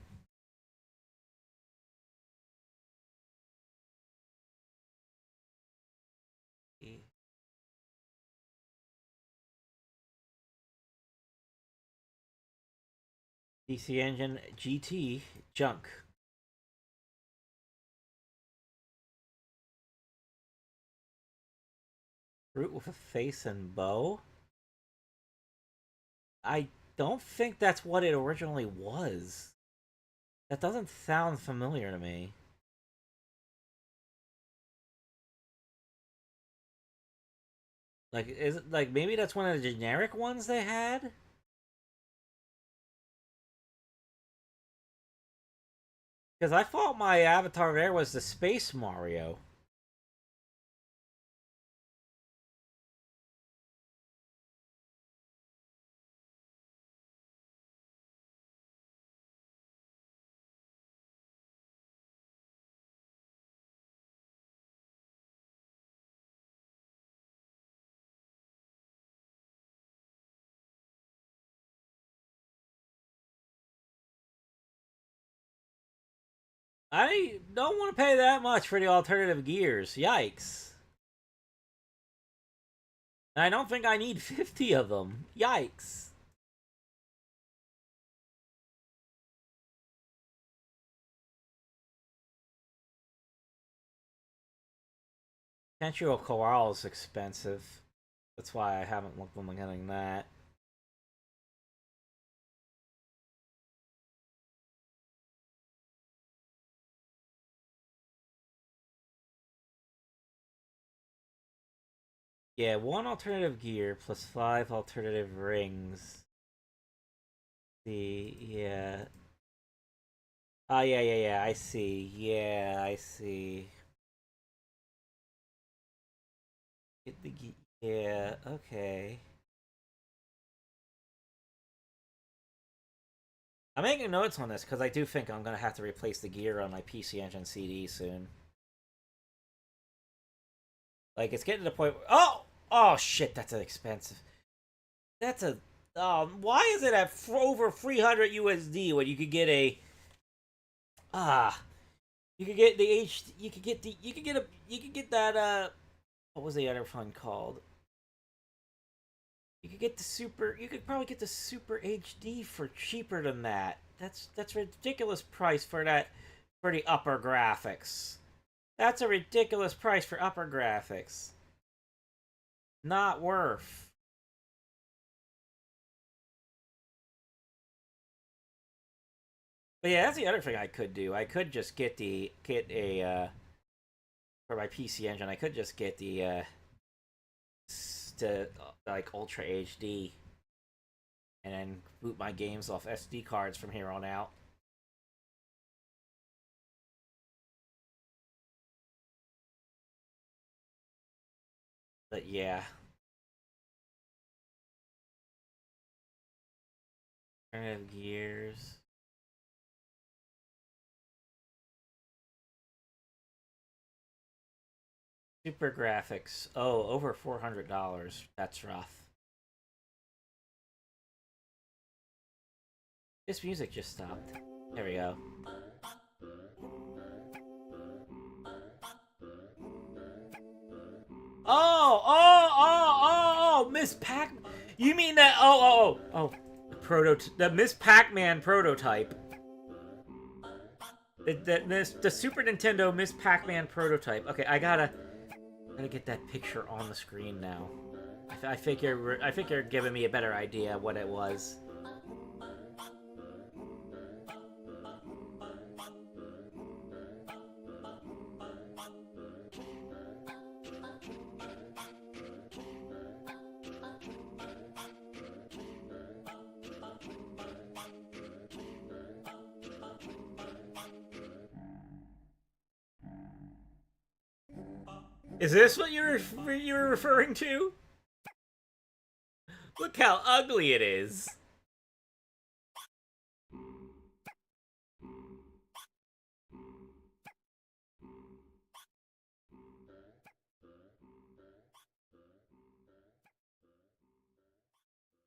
PC Engine GT junk. Fruit with a face and bow? I don't think that's what it originally was. That doesn't sound familiar to me. Like, is it like maybe that's one of the generic ones they had? Because I thought my avatar there was the Space Mario. I don't want to pay that much for the alternative gears. Yikes. And I don't think I need 50 of them. Yikes. Sensual Coral is expensive. That's why I haven't looked on getting that. Yeah, 1 alternative gear plus 5 alternative rings. Yeah. Oh, yeah, I see. Yeah, I see. Yeah, okay. I'm making notes on this because I do think I'm going to have to replace the gear on my PC Engine CD soon. Like, it's getting to the point where... Oh! Oh, shit, that's expensive. That's a Why is it at over 300 USD when you could get a you could get the you could get that what was the other one called? You could get the super. You could probably get the Super HD for cheaper than that. That's a ridiculous price for that for the upper graphics. That's a ridiculous price for upper graphics. Not worth. But yeah, that's the other thing I could do. I could just get a for my PC engine. I could just get the to like Ultra HD, and then boot my games off SD cards from here on out. But yeah. Gears. Super graphics. Oh, over $400. That's rough. This music just stopped. There we go. Oh, Miss Pac. You mean that? Oh. The Miss Pac-Man prototype. The Super Nintendo Miss Pac-Man prototype. Okay, I gotta get that picture on the screen now. I think you're giving me a better idea what it was. Is this what you're referring to? Look how ugly it is.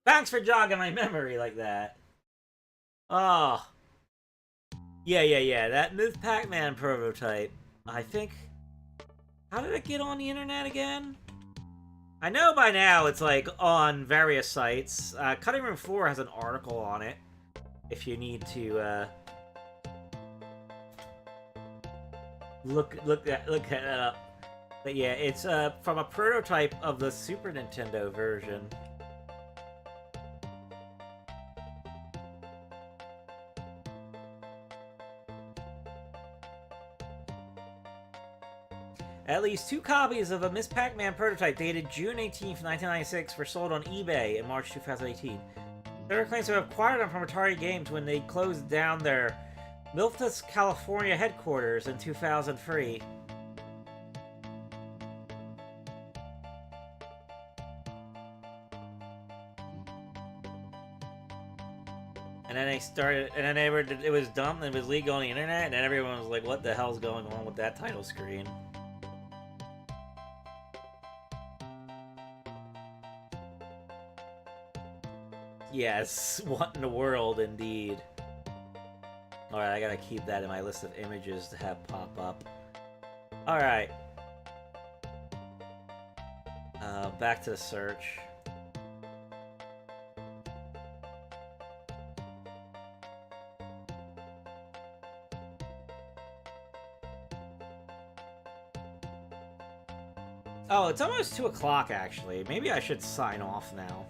Thanks for jogging my memory like that. Oh. Yeah. That Ms. Pac-Man prototype. I think... How did it get on the internet again? I know by now it's like on various sites. Cutting Room Floor has an article on it. If you need to look it up. But yeah, it's from a prototype of the Super Nintendo version. At least 2 copies of a Miss Pac-Man prototype dated June 18th, 1996 were sold on eBay in March 2018. There claims to have acquired them from Atari Games when they closed down their Milton, California headquarters in 2003. And then they started, and then it was dumped and it was legal on the internet, and then everyone was like, what the hell's going on with that title screen? Yes, what in the world, indeed. Alright, I gotta keep that in my list of images to have pop up. Alright. Back to the search. Oh, it's almost 2 o'clock, actually. Maybe I should sign off now.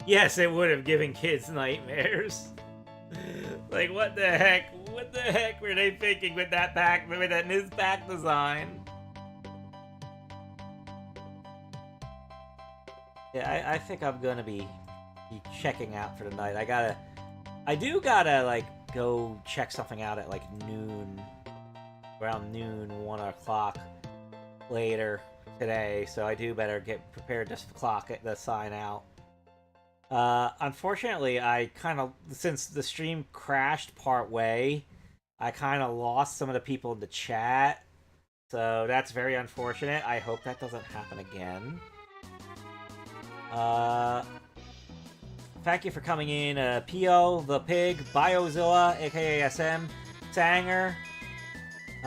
Yes, it would have given kids nightmares. Like, what the heck? What the heck were they thinking with that Ms. Pac design? Yeah, I think I'm gonna be checking out for the night. I do gotta, like, go check something out at, like, noon. Around noon, 1 o'clock later today. So I do better get prepared to sign out. Unfortunately, since the stream crashed part way, I kind of lost some of the people in the chat. So that's very unfortunate. I hope that doesn't happen again. thank you for coming in. Pio, the Pig, Biozilla, aka SM, Tanger. Is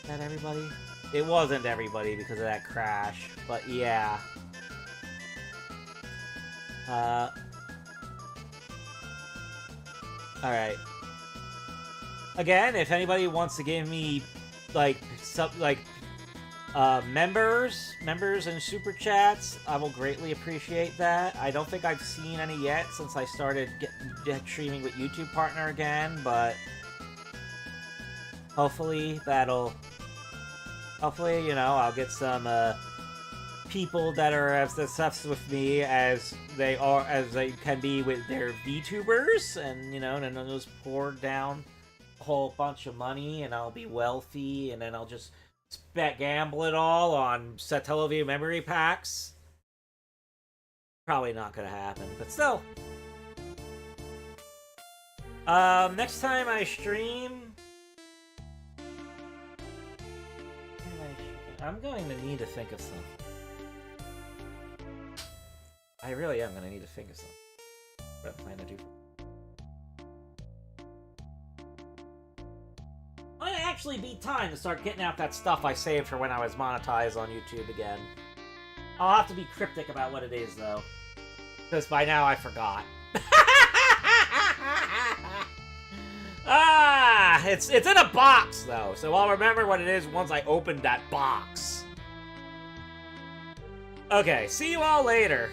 that everybody? It wasn't everybody because of that crash, but yeah. Alright. Again, if anybody wants to give me, like, members and super chats, I will greatly appreciate that. I don't think I've seen any yet since I started streaming with YouTube Partner again, but hopefully that'll, you know, I'll get some, people that are as obsessed with me as they can be with their VTubers, and, you know, and then they'll just pour down a whole bunch of money, and I'll be wealthy, and then I'll just gamble it all on Satellaview memory packs. Probably not gonna happen, but still. Next time I stream, I'm going to need to think of something. I really am going to need to think of something. What I'm planning to do. Might actually be time to start getting out that stuff I saved for when I was monetized on YouTube again. I'll have to be cryptic about what it is, though. Because by now I forgot. It's in a box, though, so I'll remember what it is once I open that box. Okay, see you all later.